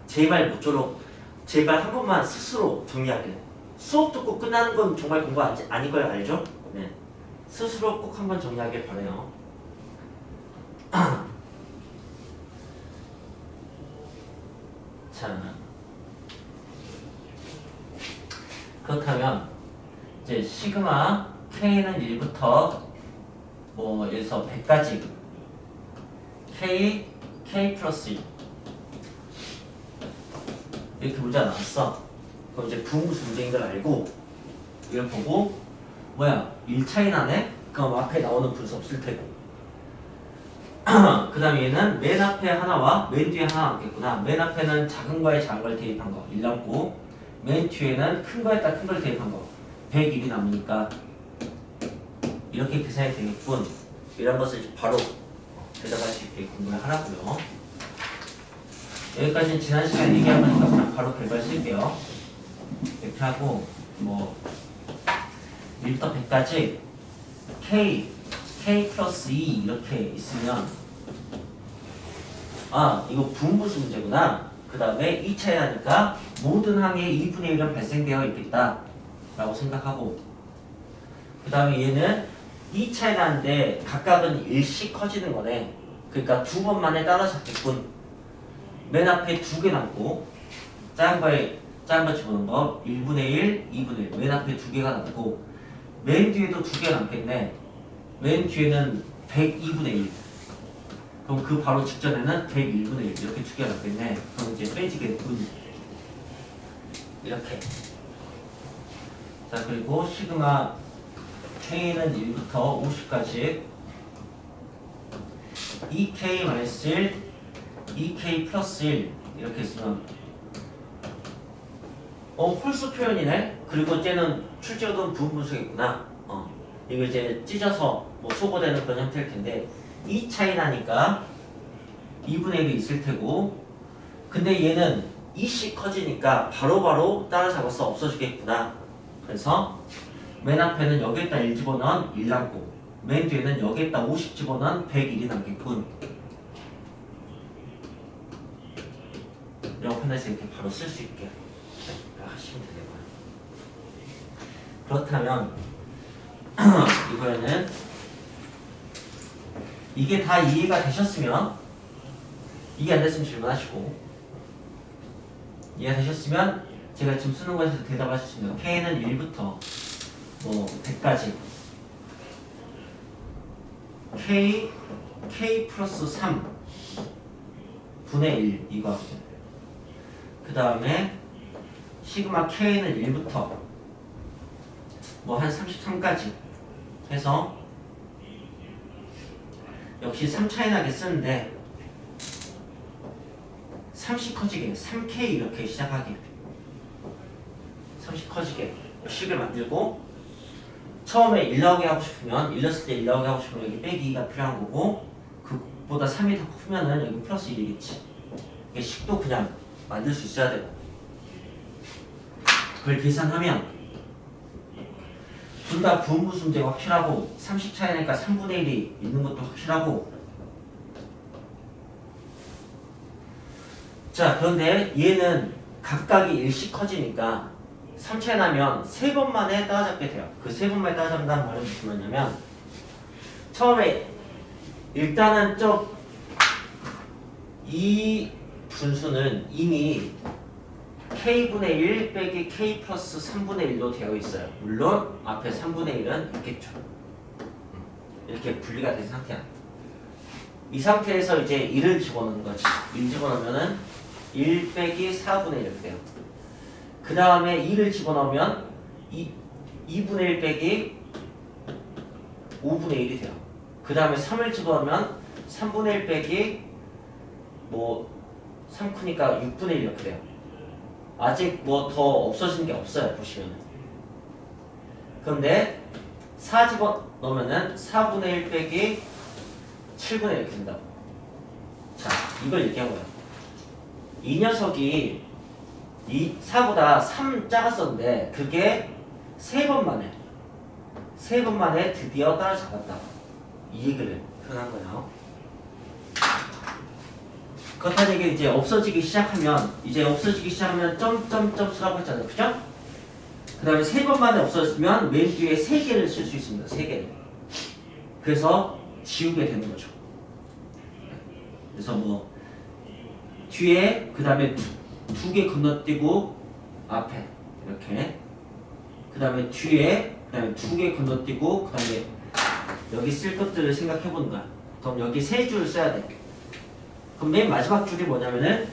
제발 모쪼록 제발 한 번만 스스로 정리하길. 수업 듣고 끝나는 건 정말 공부 아닌 걸 알죠? 네. 스스로 꼭 한번 정리하길 바라요. 자, 그렇다면 이제 시그마 K는 1부터 뭐 예를 들어서 100까지 K 플러스 1 이렇게 문제가 나왔어. 그럼 이제 부분수 문제인 걸 알고 이걸 보고 뭐야 1차이 나네? 그럼 앞에 나오는 분수 없을 테고 그 다음에 얘는 맨 앞에 하나와 맨 뒤에 하나 남겠구나. 맨 앞에는 작은 거에 작은 걸 대입한 거 1 남고 맨 뒤에는 큰 거에다 큰 걸 대입한 거 101이 남으니까 이렇게 계산이 되겠군. 이런 것을 이제 바로 대답할 수 있게 공부를 하라고요. 여기까지는 지난 시간에 얘기한 거니까 그냥 바로 결과 쓸게요. 이렇게 하고 뭐 1부터 100까지 k 플러스 2 이렇게 있으면 이거 부분분수 문제구나. 그 다음에 2차에 하니까 모든 항에 2분의 1은 발생되어 있겠다 라고 생각하고, 그 다음에 얘는 2차에 나는데 각각은 1씩 커지는 거네. 그러니까 두 번 만에 따라잡겠군. 맨 앞에 2개 남고 작은 거 집어넣은 거 1분의 1, 2분의 1 맨 앞에 2개가 남고 맨 뒤에도 2개 남겠네. 맨 뒤에는 102분의 1. 그럼 그 바로 직전에는 101분의 1 이렇게 2개가 남겠네. 그럼 이제 빼지겠군. 이렇게. 자, 그리고 시그마 K는 1부터 50까지 2K-1, 2K 플러스 1 이렇게 쓰면 홀수 표현이네. 그리고 쟤는 출제어든 부분분수겠구나. 이거 이제 찢어서 뭐 소거되는 그런 형태일 텐데 2 차이 나니까 2분의 1이 있을 테고, 근데 얘는 2씩 커지니까 바로바로 따라잡아서 없어지겠구나. 그래서 맨 앞에는 여기에다 1 집어넣은 1 남고 맨 뒤에는 여기에다 50 집어넣은 101이 남겠군. 이런 편에서 이렇게 바로 쓸 수 있게 하시면 되겠고요. 그렇다면 이번에는 이게 다 이해가 되셨으면, 이해 안 됐으면 질문하시고, 이해가 되셨으면 제가 지금 쓰는 것에서 대답하실 수 있는 거 K는 1부터 뭐 100까지 K 플러스 3 분의 1 이거, 그 다음에 시그마 K는 1부터 뭐 한 33까지 해서 역시 3차이 나게 쓰는데 30 커지게 3K 이렇게 시작하게 30 커지게 식을 만들고, 처음에 1 나오게 하고 싶으면 1 넣었을 때 1 나오게 하고 싶으면 여기 빼기 2가 필요한 거고, 그보다 3이 더 크면은 여기 플러스 1이겠지. 이게 식도 그냥 만들 수 있어야 되고, 그걸 계산하면 둘 다 부분분수 문제가 확실하고 30 차이니까 3분의 1이 있는 것도 확실하고. 자, 그런데 얘는 각각이 1씩 커지니까 3차이 나면 3번 만에 따라잡게 돼요. 그 3번 만에 따라잡는다는 말은 무슨 말이냐면, 처음에 일단은 이 분수는 이미 K분의 1 빼기 K 플러스 3분의 1로 되어 있어요. 물론 앞에 3분의 1은 있겠죠. 이렇게 분리가 된 상태야. 이 상태에서 이제 1을 집어넣는 거지. 1 집어넣으면은 1 빼기 4분의 1 이렇게 돼요. 그 다음에 2를 집어넣으면 2분의 1 빼기 5분의 1이 돼요. 그 다음에 3을 집어넣으면 3분의 1 빼기 뭐 3 크니까 6분의 1 이렇게 돼요. 아직 뭐 더 없어지는 게 없어요. 보시면. 그런데 4 집어넣으면은 4분의 1 빼기 7분의 1 이렇게 된다고. 자, 이걸 얘기한 거예요. 이 녀석이 이 4보다 3 작았었는데 그게 3번 만에 드디어 따라잡았다. 이 얘기를 표현한 거예요. 그렇다는 얘기 이제 없어지기 시작하면 점점점 수라고 했잖아요. 그죠? 그 다음에 3번 만에 없어졌으면 맨 뒤에 3개를 쓸 수 있습니다. 3개를. 그래서 지우게 되는 거죠. 그래서 뭐 뒤에 그 다음에 2개 건너뛰고 앞에 이렇게, 그 다음에 뒤에 그 다음에 2개 건너뛰고 그 다음에 여기 쓸 것들을 생각해 보는 거야. 그럼 여기 3줄을 써야 돼. 그럼 맨 마지막 줄이 뭐냐면은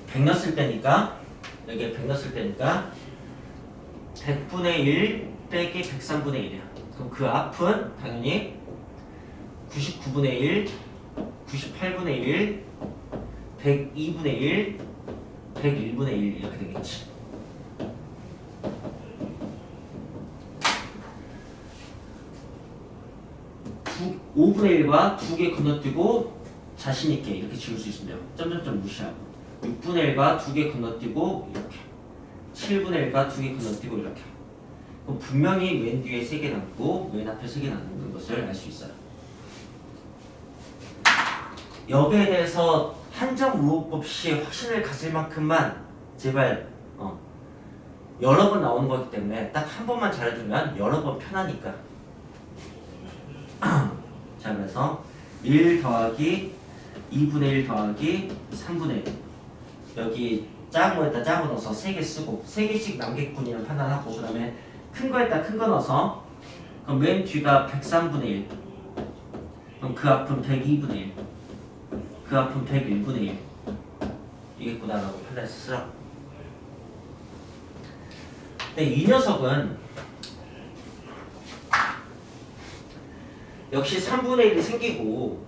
100 넣었을 때니까, 여기에 100 넣었을 때니까 100분의 1 빼기 103분의 1이야. 그럼 그 앞은 당연히 99분의 1, 98분의 1, 102분의 1, 101분의 1 이렇게 되겠지. 5분의 1과 2개 건너뛰고 자신있게 이렇게 지울 수 있으면 돼요. 점점점 무시하고 6분의 1과 2개 건너뛰고 이렇게 7분의 1과 2개 건너뛰고 이렇게 그럼 분명히 맨 뒤에 3개 남고 맨 앞에 3개 남는 것을 알 수 있어요. 여기에 대해서 한정 우호법 없이 확신을 가질 만큼만 제발 여러 번 나오는 거기 때문에 딱 한 번만 잘해주면 여러 번 편하니까. 자, 그래서 1 더하기 2분의 1 더하기 3분의 1 여기 작은 거에다 작은 거 넣어서 3개 쓰고 3개씩 남겠군이라는 판단하고 그 다음에 큰 거에다 큰 거 넣어서 그럼 맨 뒤가 103분의 1 그럼 그 앞은 102분의 1 그 앞은 101분의 1 이겠구나라고 판단해서 쓰라고. 근데 이 녀석은 역시 3분의 1이 생기고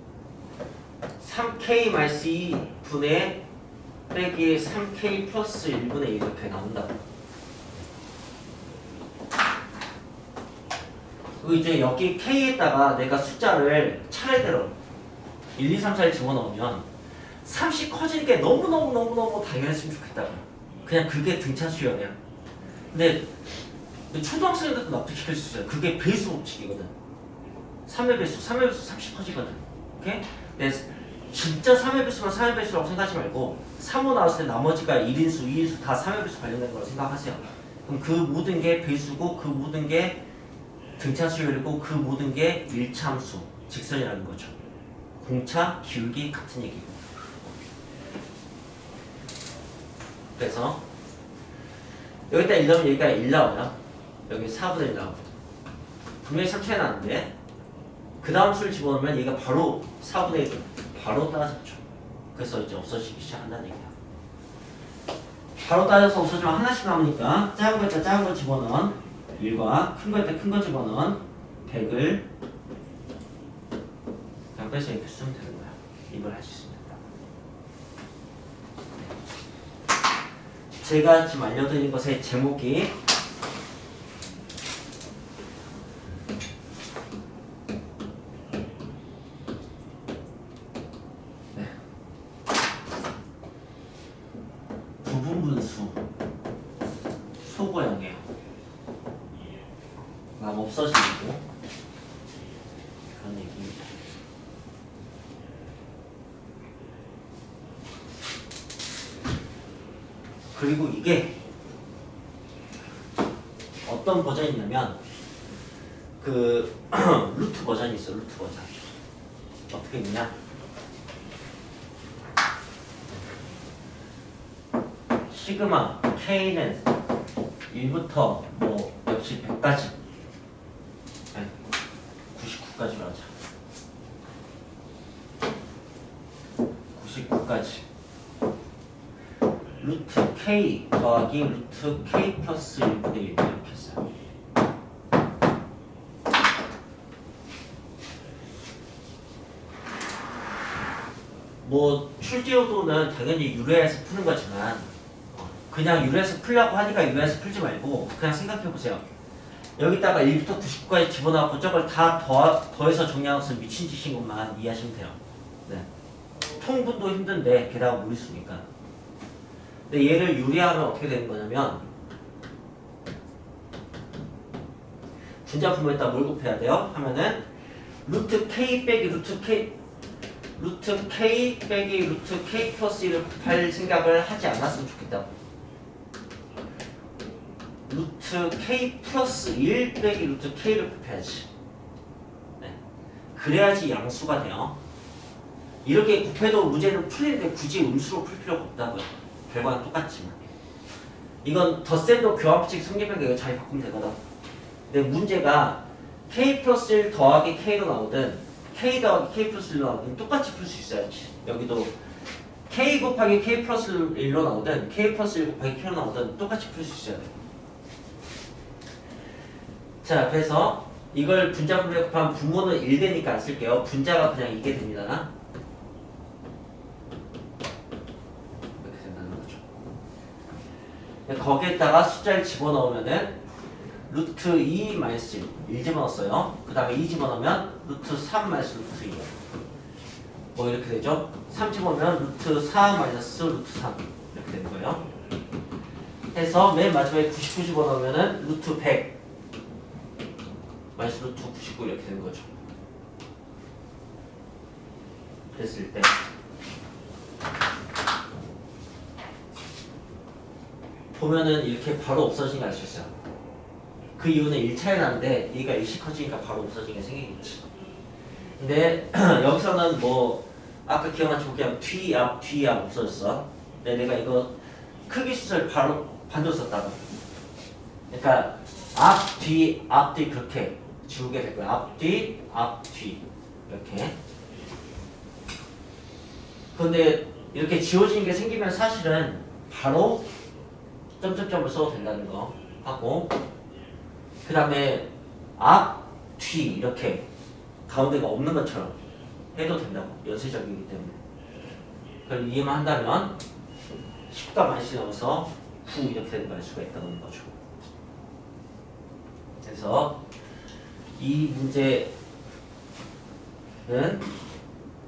3k-2분의 빼기 3k 플러스 1분의 1 이렇게 나온다고. 그리고 이제 여기 k에다가 내가 숫자를 차례대로 1, 2, 3, 4를 집어넣으면 30 커지는 게 너무너무 당연했으면 좋겠다고. 그냥 그게 등차수열이야. 근데 초등학생들도 납득시킬 수 있어요. 그게 배수 법칙이거든. 3의 배수 30 커지거든. 오케이? 근데 진짜 3의 배수만 3의 배수라고 생각하지 말고 3호 나왔을 때 나머지가 1인수, 2인수 다 3의 배수 관련된 거라고 생각하세요. 그럼 그 모든 게 배수고 그 모든 게 등차수열이고 그 모든 게 일차함수, 직선이라는 거죠. 공차, 기울기 같은 얘기고. 그래서 여기다 1 넣으면 여기가 1 나와요. 여기 4분의 1 나오고 분명히 3차이 나는데 그 다음 수를 집어넣으면 얘가 바로 4분의 1을 바로 따라잡죠. 그래서 이제 없어지기 시작한다는 얘기야. 바로 따져서 없어지면 하나씩 남으니까 작은 거에다 작은 거 집어넣은 1과 큰 거에다 큰 거 집어넣은 100을 그냥 빼서 이렇게 쓰면 되는 거야. 이걸 할 수 있습니다. 제가 지금 알려드린 것의 제목이 부분분수 소고형이에요. 막 없어지고 그런 얘기입니다. 그리고 이게 어떤 버전이 있냐면 그 루트 버전이 있어. 루트 버전 어떻게 있냐, 시그마 K는 1부터 뭐 역시 100까지 99까지로 하자. 99까지 루트 K 더하기 루트 K 플러스 1분의 1 이렇게 했어요. 뭐 출제요도는 당연히 유래에서 푸는 거지만 그냥 유래에서 풀려고 하니까 유래에서 풀지 말고 그냥 생각해보세요. 여기다가 1부터 99까지 집어넣고 저걸 다 더해서 정리한 것은 미친 짓인 것만 이해하시면 돼요. 네. 통분도 힘든데 게다가 무리수니까. 근데 얘를 유리하면 어떻게 되는 거냐면 분자분모에다 뭘 곱해야 돼요? 하면은 루트 K 빼기 루트 K 빼기 루트 K 플러스 1을 곱할 생각을 하지 않았으면 좋겠다. 루트 K 플러스 1 빼기 루트 K를 곱해야지. 네. 그래야지 양수가 돼요. 이렇게 곱해도 문제는 풀리는데 굳이 음수로 풀 필요가 없다고요. 결과는 똑같지만. 이건 덧셈도 교합식 성립변경 이거 잘 바꾸면 되거든. 근데 문제가 K 플러스 1 더하기 K로 나오든 K 더하기 K 플러스 1로 나오든 똑같이 풀 수 있어야지. 여기도 K 곱하기 K 플러스 1로 나오든 K 플러스 1 곱하기 K로 나오든 똑같이 풀 수 있어야 돼. 자, 그래서 이걸 분자분모에 곱하면 분모는 1되니까 안 쓸게요. 분자가 그냥 이게 됩니다. 이렇게 된다는 거죠. 거기에다가 숫자를 집어넣으면은 루트 2 마이너스 1 집어넣었어요. 그 다음에 2 집어넣으면 루트 3 마이너스 루트 2 뭐 이렇게 되죠. 3 집어넣으면 루트 4 마이너스 루트 3 이렇게 되는 거예요. 해서 맨 마지막에 99 집어넣으면은 루트 100 마이너스 루트 99 이렇게 되는 거죠. 됐을 때 보면은 이렇게 바로 없어지는 게 알 수 있어요. 그 이유는 1차에 나는데 얘가 일씩 커지니까 바로 없어지는 게 생기겠지. 근데 여기서는 뭐 아까 기억나지고 그냥 뒤앞 없어졌어. 근데 내가 이거 크기 수를 바로 반대로 썼다고. 그러니까 앞 뒤 그렇게 지우게 될 거야. 앞 뒤 이렇게. 근데 이렇게 지워지는 게 생기면 사실은 바로 점점점을 써도 된다는 거 하고, 그 다음에 앞, 뒤 이렇게 가운데가 없는 것처럼 해도 된다고. 연쇄적이기 때문에. 그걸 이해만 한다면 10과 만씩 넣어서 9 이렇게 되는 걸 알 수가 있다는 거죠. 그래서 이 문제는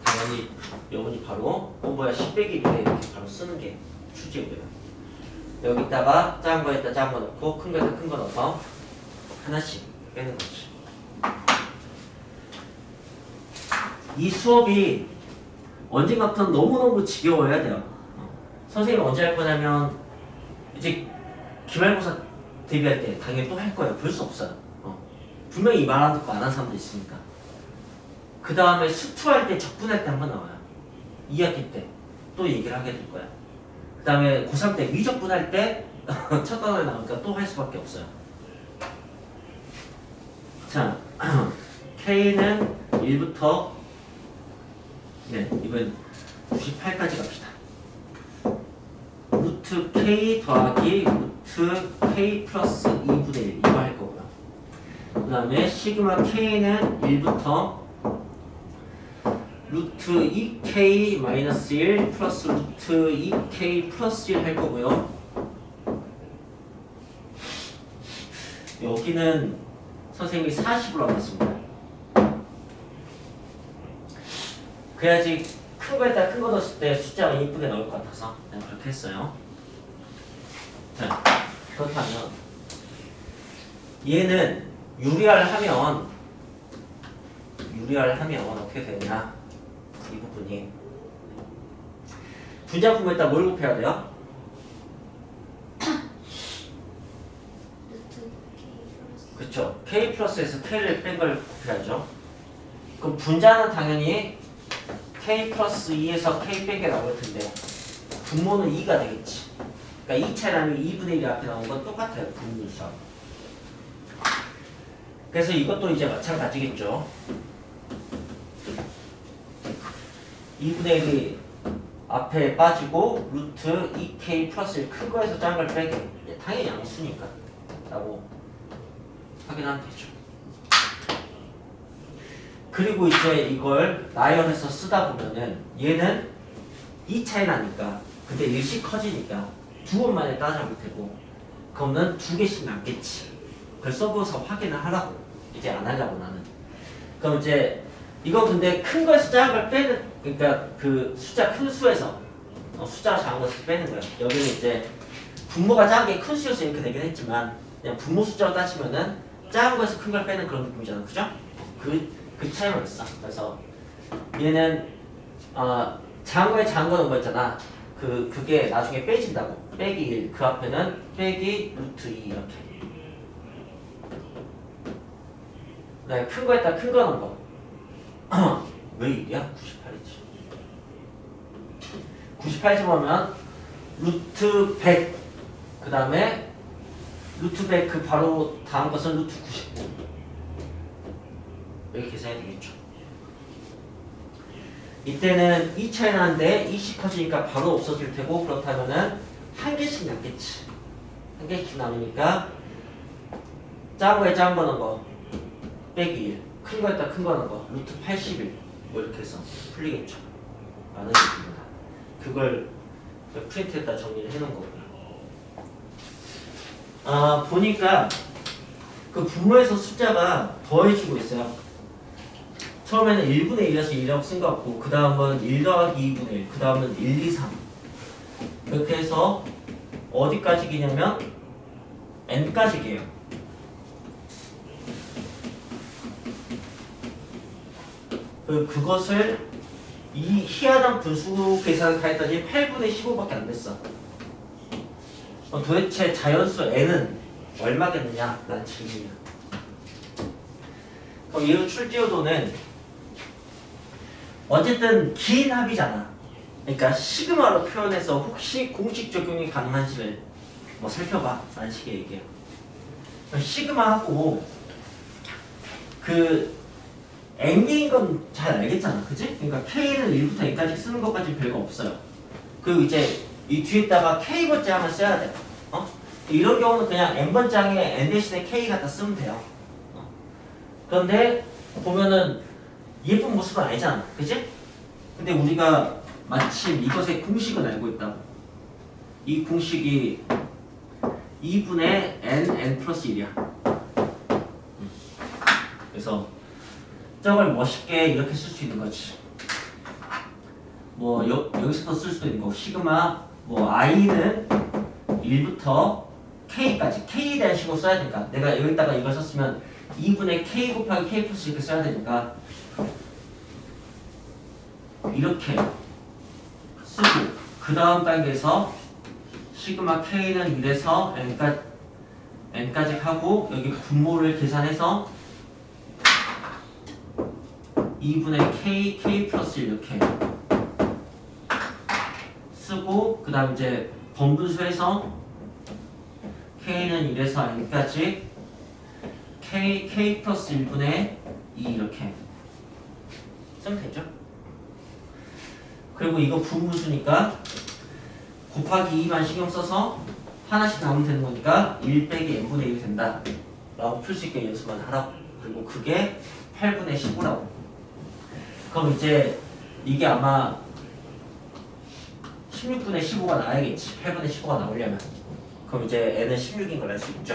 당연히 여러분이 바로 뭐야 10 빼기 1에 이렇게 바로 쓰는 게 출제고요. 여기다가 작은 거에다 작은 거 넣고 큰 거에다 큰 거 넣어서 하나씩 빼는 거지. 이 수업이 언젠가부터 너무너무 지겨워야 돼요. 선생님이 언제 할 거냐면 이제 기말고사 대비할 때 당연히 또 할 거예요. 볼 수 없어요. 분명히 이 말 안 듣고 안 한 사람도 있으니까. 그 다음에 수투할 때 적분할 때 한번 나와요. 2학기 때 또 얘기를 하게 될 거야. 그 다음에 고3 때 미적분할 때 첫 단원에 나오니까 또 할 수밖에 없어요. 자, K는 1부터 이번 98까지 갑시다. 루트 K 더하기 루트 K 플러스 2분의 1 이거 할 거고요. 그 다음에 시그마 K는 1부터 루트 2K 마이너스 1 플러스 루트 2K 플러스 1 할 거고요. 여기는 선생님이 40으로 하겠습니다. 그래야지 큰 거에다 큰 거 넣었을 때 숫자가 이쁘게 나올 것 같아서 그냥 그렇게 했어요. 자, 그렇다면 얘는 유리화를 하면 어떻게 되냐? 이 부분이 분자분모에다 뭘 곱해야 돼요? 그쵸. K 플러스에서 K를 뺀 걸 곱해야죠. 그럼 분자는 당연히 K 플러스 2에서 K 뺀 게 나올 텐데 분모는 2가 되겠지. 그러니까 2 차이라면 2분의 1이 앞에 나온 건 똑같아요. 분모에서. 그래서 이것도 이제 마찬가지겠죠. 2분의 1이 앞에 빠지고 루트 2K 플러스 1 큰 거에서 작은 걸 빼게. 당연히 양수니까 라고 확인하면 되죠. 그리고 이제 이걸 나열해서 쓰다 보면은 얘는 2 차이 나니까 근데 일씩 커지니까 두 번만에 따져볼 테고 그러면 두 개씩 남겠지. 그걸 써보고서 확인을 하라고. 이제 안 하려고 나는. 그럼 이제 이건 근데 큰 거에서 작은 걸 빼는, 그러니까 그 숫자 큰 수에서 숫자가 작은 것을 빼는 거예요. 여기는 이제 분모가 작은 게 큰 수여서 이렇게 되긴 했지만 그냥 분모 숫자로 따지면은 작은 거에서 큰 걸 빼는 그런 느낌이잖아. 그죠? 그 차이만 있어. 그래서 얘는 작은 거에 작은 거 넣은 거 있잖아. 그게 나중에 빼진다고. 빼기 1. 그 앞에는 빼기 루트 2 이렇게. 네, 큰 거에다 큰 거 넣은 거. 왜 1이야? 98이지. 98 집어넣으면 루트 100. 그 다음에 루트 100 그 바로 다음 것은 루트 99. 이렇게 계산이 되겠죠. 이때는 2 차이 나는데 2씩 커지니까 바로 없어질 테고 그렇다면은 한 개씩 남겠지. 한 개씩 남으니까 작은 거에 작은 거 넣은 거 빼기 1. 큰 거에다 큰 거 넣은 거 루트 81. 뭐 이렇게 해서 풀리겠죠. 라는 얘기입니다. 그걸 프린트에다 정리를 해놓은 거고요. 보니까 그 분모에서 숫자가 더해지고 있어요. 처음에는 1분의 1이라서 1이라고 쓴 것 같고 그 다음은 1 더하기 2분의 1, 그 다음은 1, 2, 3 이렇게 해서 어디까지 기냐면 n까지 기요. 그것을 이 희한한 분수 계산을 다 했더니 8분의 15밖에 안 됐어. 도대체 자연수 n은 얼마겠느냐? 라는 질문이야. 그럼 이후 출제요도는 어쨌든 긴 합이잖아. 그러니까 시그마로 표현해서 혹시 공식 적용이 가능한지를 뭐 살펴봐 라는 식의 얘기예요. 시그마하고 그 n개인 건 잘 알겠잖아, 그치? 그러니까 k는 1부터 n까지 쓰는 것까지 별거 없어요. 그리고 이제 이 뒤에다가 k번째 하면 써야 돼. 이런 경우는 그냥 n번장에 n 대신에 k 갖다 쓰면 돼요. 그런데 보면은 예쁜 모습은 아니잖아, 그치? 근데 우리가 마침 이것의 공식은 알고 있다. 이 공식이 2분의 n 플러스 1이야. 그래서 저걸 멋있게 이렇게 쓸 수 있는 거지. 뭐 여기서도 쓸 수도 있는 거고 시그마 뭐 i는 1부터 k까지 k에 대한 식으로 써야 되니까 내가 여기다가 이걸 썼으면 2분의 k 곱하기 k 플러스 이렇게 써야 되니까 이렇게 쓰고 그 다음 단계에서 시그마 k는 1에서 n까지 하고 여기 분모를 계산해서 2분의 k 플러스 이렇게 쓰고 그 다음 이제 번분수에서 k는 1에서 n까지 k 플러스 1분의 2 이렇게 쓰면 되죠. 그리고 이거 분분수니까 곱하기 2만 신경 써서 하나씩 나오면 되는 거니까 1 빼기 n분의 1이 된다 라고 풀 수 있게 연습만 하라고. 그리고 그게 8분의 15라고. 그럼 이제 이게 아마 16분의 15가 나와야겠지. 8분의 15가 나오려면. 그럼 이제 n은 16인 걸 알 수 있죠.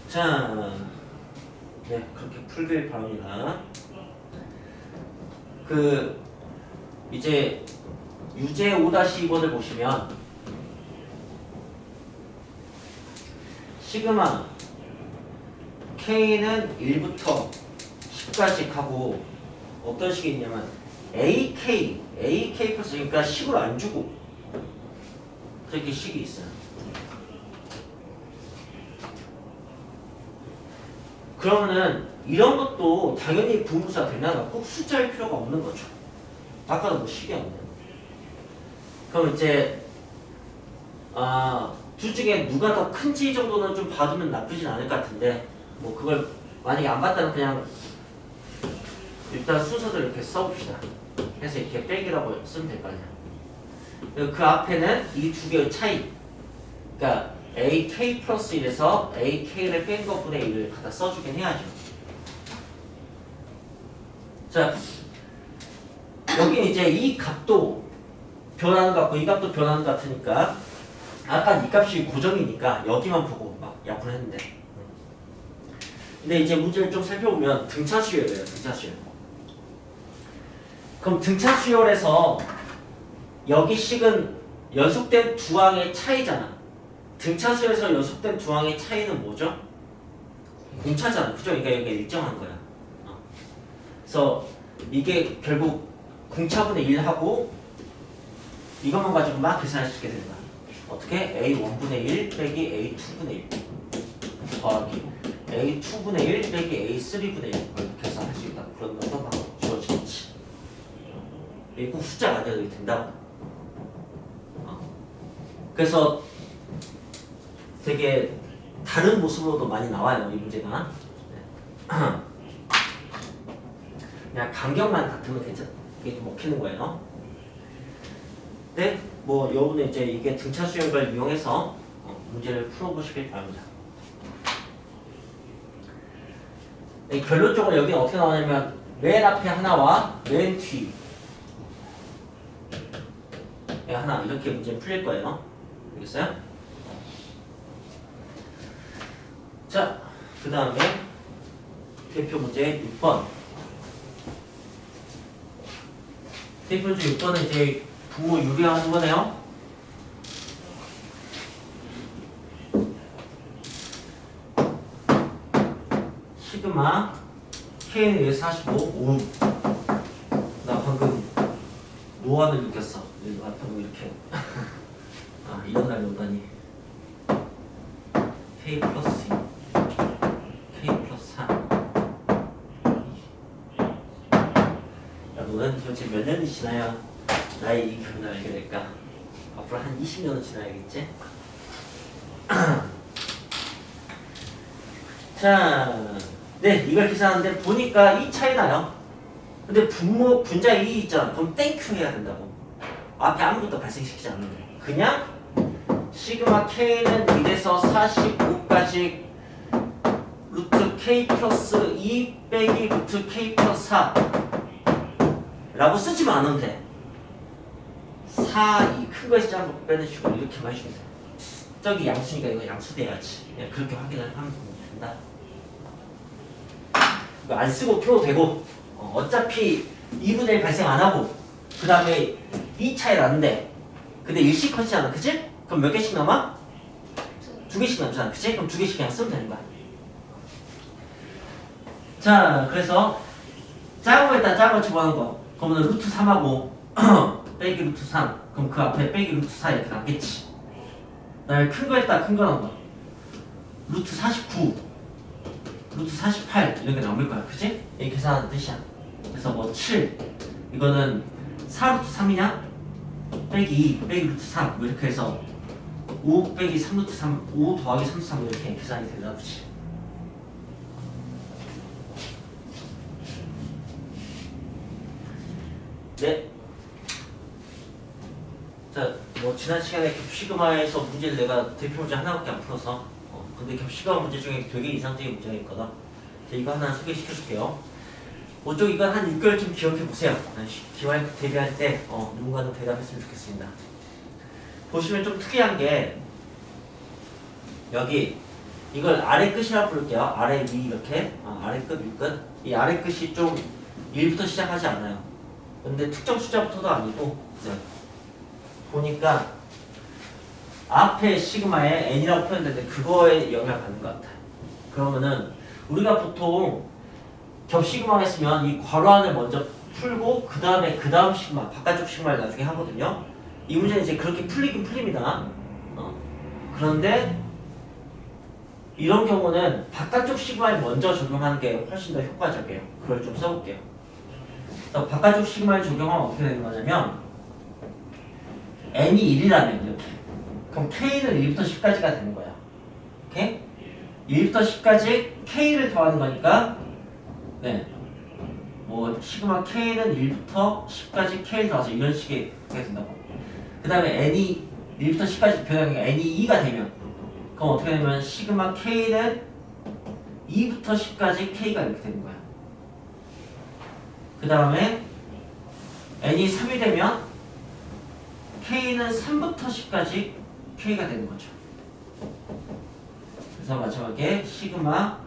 자, 네, 그렇게 풀길 바랍니다. 이제 유제 5-2번을 보시면 시그마 k는 1부터 10까지 하고 어떤 식이 있냐면 AK 플러스 그러니까 10을 안 주고 그렇게 식이 있어요. 그러면은 이런 것도 당연히 분모가 되나 꼭 숫자일 필요가 없는 거죠. 아까도 뭐 식이 없네. 그럼 이제 둘 중에 누가 더 큰지 정도는 좀 봐두면 나쁘진 않을 것 같은데 뭐 그걸 만약에 안 봤다면 그냥 일단 순서대로 이렇게 써봅시다. 그래서 이렇게 빼기라고 쓰면 될 거 아니야. 그 앞에는 이 두 개의 차이, 그러니까 AK 플러스 1에서 AK를 뺀 것분의 1을 갖다 써주긴 해야죠. 자, 여기 이제 이 값도 변하는 것 같고 이 값도 변하는 것 같으니까 아까 이 값이 고정이니까 여기만 보고 막 약분했는데 근데 이제 문제를 좀 살펴보면 등차 수열이에요. 등차 수열. 그럼 등차 수열에서 여기 식은 연속된 두 항의 차이잖아. 등차 수열에서 연속된 두 항의 차이는 뭐죠? 공차잖아. 그죠? 그러니까 여기가 일정한 거야. 그래서 이게 결국 공차분의 1하고 이것만 가지고 막 계산할 수 있게 된다. 어떻게? A1분의 1 빼기 A2분의 1 더하기 A2분의 1 빼기 A3분의 1 이렇게 계산할 수 있다. 그런 거가 막 주어지겠지. 이게 꼭 숫자가 되어야 된다고. 그래서 되게 다른 모습으로도 많이 나와요. 이 문제가. 그냥 간격만 같으면 괜찮아. 이게 좀 먹히는 거예요. 네, 뭐 여러분은 이제 이게 등차 수열을 이용해서 문제를 풀어보시길 바랍니다. 네, 결론적으로 여기는 어떻게 나오냐면 맨 앞에 하나와 맨 뒤 하나 이렇게 문제 풀릴 거예요. 알겠어요? 자, 그 다음에 대표 문제 6번. 대표 문제 6번은 이제 부모 유리하는 거네요. 시그마 K에 의해서 45 5. 나 방금 노안을 느꼈어. 방금 이렇게 아 이런 날이 오다니. K 플러스 2 K 플러스 4. 야 너는 도대체 몇 년이 지나야 나의 이 기분을 알게 될까? 앞으로 한 20년은 지나야겠지? 자, 네 이걸 계산하는데 보니까 이 차이 나요. 근데 분자 2 있잖아. 그럼 땡큐 해야 된다고. 앞에 아무것도 발생시키지 않는데. 그냥 시그마 K는 1에서 45까지 루트 K 플러스 2 빼기 루트 K 플러스 4 라고 쓰지만 않으면 돼. 4, 2 큰 거에서 작은 거 빼는 식으로 이렇게만 해주면 돼. 저기 양수니까 이거 양수돼야지. 그렇게 확인을 하면 된다. 이거 안 쓰고 풀어도 되고 어차피 2분의 1 발생 안 하고 그 다음에 2 차이 나는데 근데 일씩 커지잖아. 그치? 그럼 몇 개씩 남아? 2개씩 남잖아. 그치? 그럼 2개씩 그냥 쓰면 되는 거야. 자, 그래서 작은 거에다 작은 거 집어넣은 거 그러면 루트 3하고 빼기 루트 3 그럼 그 앞에 빼기 루트 4 이렇게 남겠지. 그 다음에 큰 거에다 큰 거 넣은 거 루트 49 루트 48 이런 게 남을 거야. 그치? 이렇게 계산하는 뜻이야. 그래서 뭐 7 이거는 4 루트 3이냐? 빼기 2 빼기 루트 3 뭐 이렇게 해서 5 빼기 3 루트 3 5 더하기 3 루트 3 이렇게 계산이 되나 보지. 네. 자, 뭐 지난 시간에 겹시그마에서 문제를 내가 대표 문제 하나밖에 안 풀어서 근데 겹시그마 문제 중에 되게 이상적인 문제가 있거든. 이거 하나 소개시켜줄게요. 이쪽 이건 한 6개월쯤 기억해보세요. 기말 대비할 때 누군가는 대답했으면 좋겠습니다. 보시면 좀 특이한 게 여기 이걸 아래 끝이라고 부를게요. 아래 위 이렇게 아래 끝, 위 끝. 이 아래 끝이 좀 1부터 시작하지 않아요. 근데 특정 숫자부터도 아니고 보니까 앞에 시그마에 n이라고 표현되는데 그거에 영향을 받는 것 같아요. 그러면은 우리가 보통 겹시그마 했으면 이 괄호 안을 먼저 풀고 그 다음에 그 다음 시그마 바깥쪽 시그마를 나중에 하거든요. 이 문제는 이제 그렇게 풀리긴 풀립니다. 그런데 이런 경우는 바깥쪽 시그마를 먼저 적용하는 게 훨씬 더 효과적이에요. 그걸 좀 써볼게요. 그래서 바깥쪽 시그마를 적용하면 어떻게 되는 거냐면 n이 1이라면 이렇게 그럼 k는 1부터 10까지가 되는 거야. 오케이? 1부터 10까지 k를 더하는 거니까 네, 뭐 시그마 k는 1부터 10까지 k를 더해서 이런 식의 그게 된다고. 그 다음에 n이 1부터 10까지 변하니까 n이 2가 되면 그럼 어떻게 되면 시그마 k는 2부터 10까지 k가 이렇게 되는 거야. 그 다음에 n이 3이 되면 k는 3부터 10까지 k가 되는 거죠. 그래서 마지막에 시그마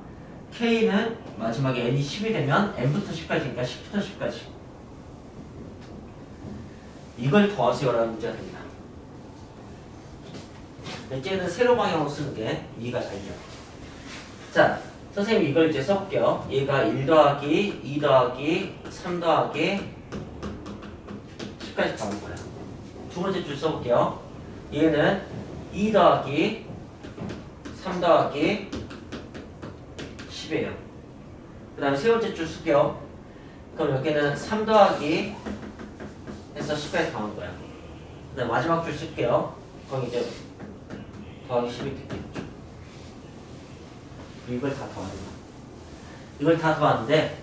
k는 마지막에 n이 10이 되면 n부터 10까지니까 10부터 10까지 이걸 더하세요라는 문제가 됩니다. 이제는 세로 방향으로 쓰는 게 이해가 잘 돼요. 자, 선생님이 이걸 이제 써볼게요. 얘가 1 더하기 2 더하기 3 더하기 10까지 가는 거야. 두 번째 줄 써볼게요. 얘는 2 더하기 3 더하기 10이에요. 그 다음에 세 번째 줄 쓸게요. 그럼 여기는 3 더하기 해서 10까지 가는 거야. 그 다음에 마지막 줄 쓸게요. 거기 이제 더하기 10이 되겠죠. 이걸 다 더하는 거야. 이걸 다 더하는데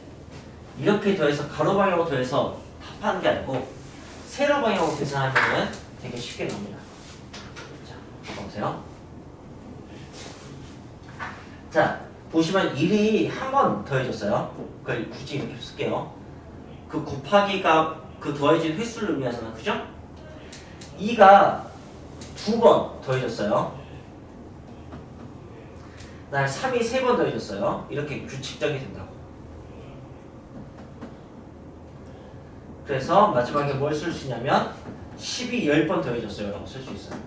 이렇게 더해서 가로 방향으로 더해서 합하는 게 아니고 세로 방향으로 계산하면 되게 쉽게 나옵니다. 자, 봐보세요. 자, 보시면 1이 한 번 더해졌어요. 그걸 굳이 이렇게 쓸게요. 그 곱하기가 그 더해진 횟수를 의미하잖아. 그죠? 2가 2번 더해졌어요. 그다음에 3이 3번 더해졌어요. 이렇게 규칙적이 된다고. 그래서 마지막에 뭘 쓸 수 있냐면 10이 10번 더해졌어요 라고 쓸 수 있어요.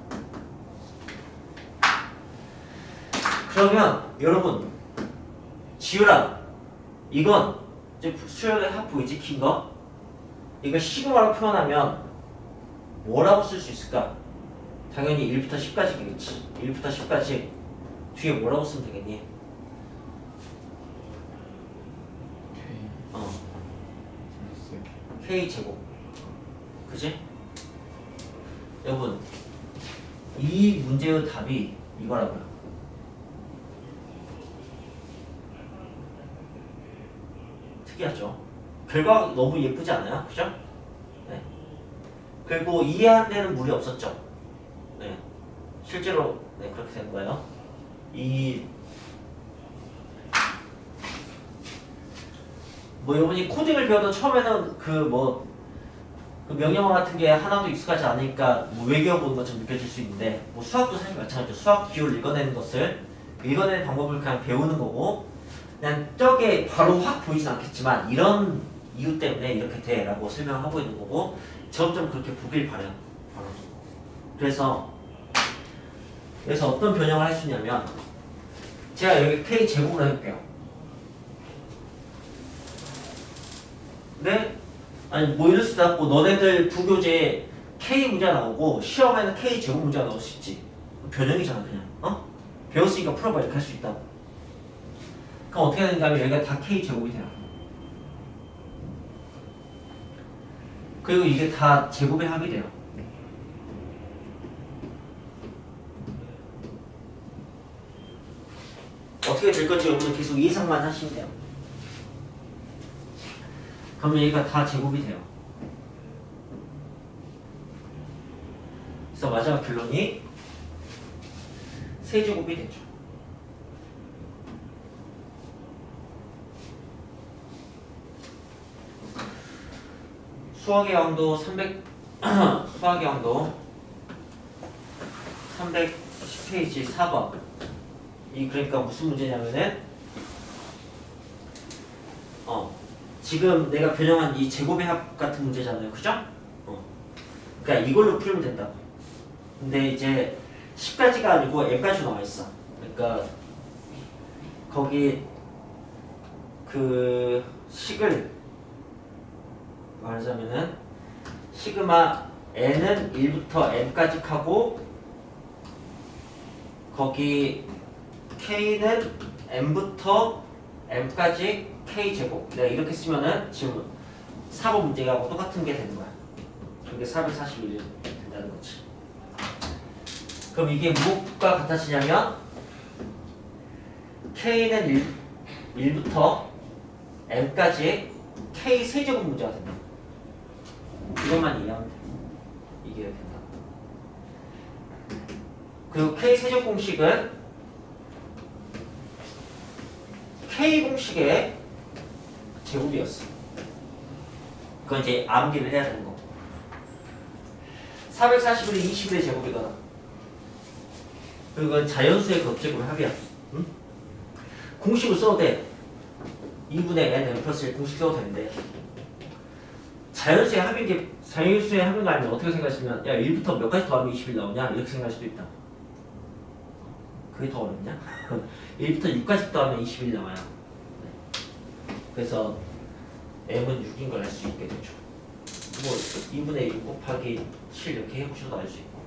그러면 여러분 지우라, 이건 이제 수열의 합 보이지? 긴 거? 이거 시그마로 표현하면 뭐라고 쓸 수 있을까? 당연히 1부터 10까지겠지. 1부터 10까지 뒤에 뭐라고 쓰면 되겠니? K K제곱. 그지? 여러분 이 문제의 답이 이거라고요. 특이하죠? 결과가 너무 예쁘지 않아요? 그죠? 네. 그리고 이해하는 데는 무리 없었죠? 네. 실제로 네, 그렇게 된 거예요. 여러분이 코딩을 배워도 처음에는 그 명령어 같은 게 하나도 익숙하지 않으니까 외겨보는 것처럼 느껴질 수 있는데 수학도 사실 마찬가지죠. 수학 기호를 읽어내는 것을 읽어내는 방법을 그냥 배우는 거고 그냥 저게 바로 확 보이진 않겠지만 이런 이유 때문에 이렇게 돼 라고 설명을 하고 있는 거고 점점 그렇게 보길 바라요. 그래서 어떤 변형을 할 수 있냐면 제가 여기 K 제곱을 해볼게요. 근데 아니 이럴 수도 있고 너네들 부교재에 K 문제가 나오고 시험에는 K 제곱 문제가 나올 수 있지. 변형이잖아 그냥. 배웠으니까 풀어봐 이렇게 할 수 있다고. 그럼 어떻게 되는가 하면 여기가 다 K 제곱이 돼요. 그리고 이게 다 제곱의 합이 돼요. 어떻게 될 건지 여러분은 계속 예상만 하시면 돼요. 그러면 얘가 다 제곱이 돼요. 그래서 마지막 결론이 세제곱이 되죠. 수학의 왕도 310페이지 4번. 그러니까 무슨 문제냐면은 지금 내가 변형한 이 제곱의 합 같은 문제잖아요. 그죠? 그러니까 이걸로 풀면 된다고. 근데 이제 10까지가 아니고 m까지 나와 있어. 그러니까 거기 그 식을 말하자면은 시그마 n은 1부터 n까지 하고 거기 k는 n부터 m까지 k제곱. 내가 이렇게 쓰면은 지금 4번 문제하고 똑같은 게 되는 거야. 그게 441이 된다는 거지. 그럼 이게 무엇과 같아지냐면 k는 1부터 m까지 k 세제곱 문제가 된다. 이것만 이해하면 돼. 이게 된다. 그리고 k 세제곱 공식은 k 공식의 제곱이었어. 그건 이제 암기를 해야 되는 거. 441이 21의 제곱이거든. 그리고 자연수의 곱제곱의 합이야. 응? 공식을 써도 돼. 2분의 n 플러스 1 공식 써도 되는데 자연수의 합인 게 자연수의 합인 거 아니면 어떻게 생각하시면 야 1부터 몇 가지 더하면 21 나오냐 이렇게 생각할 수도 있다. 그게 더 어렵냐? 1부터 6까지 더하면 21 나와요. 그래서 m은 6인 걸 알 수 있게 되죠. 뭐 2분의 1 곱하기 7 이렇게 해보셔도 알 수 있고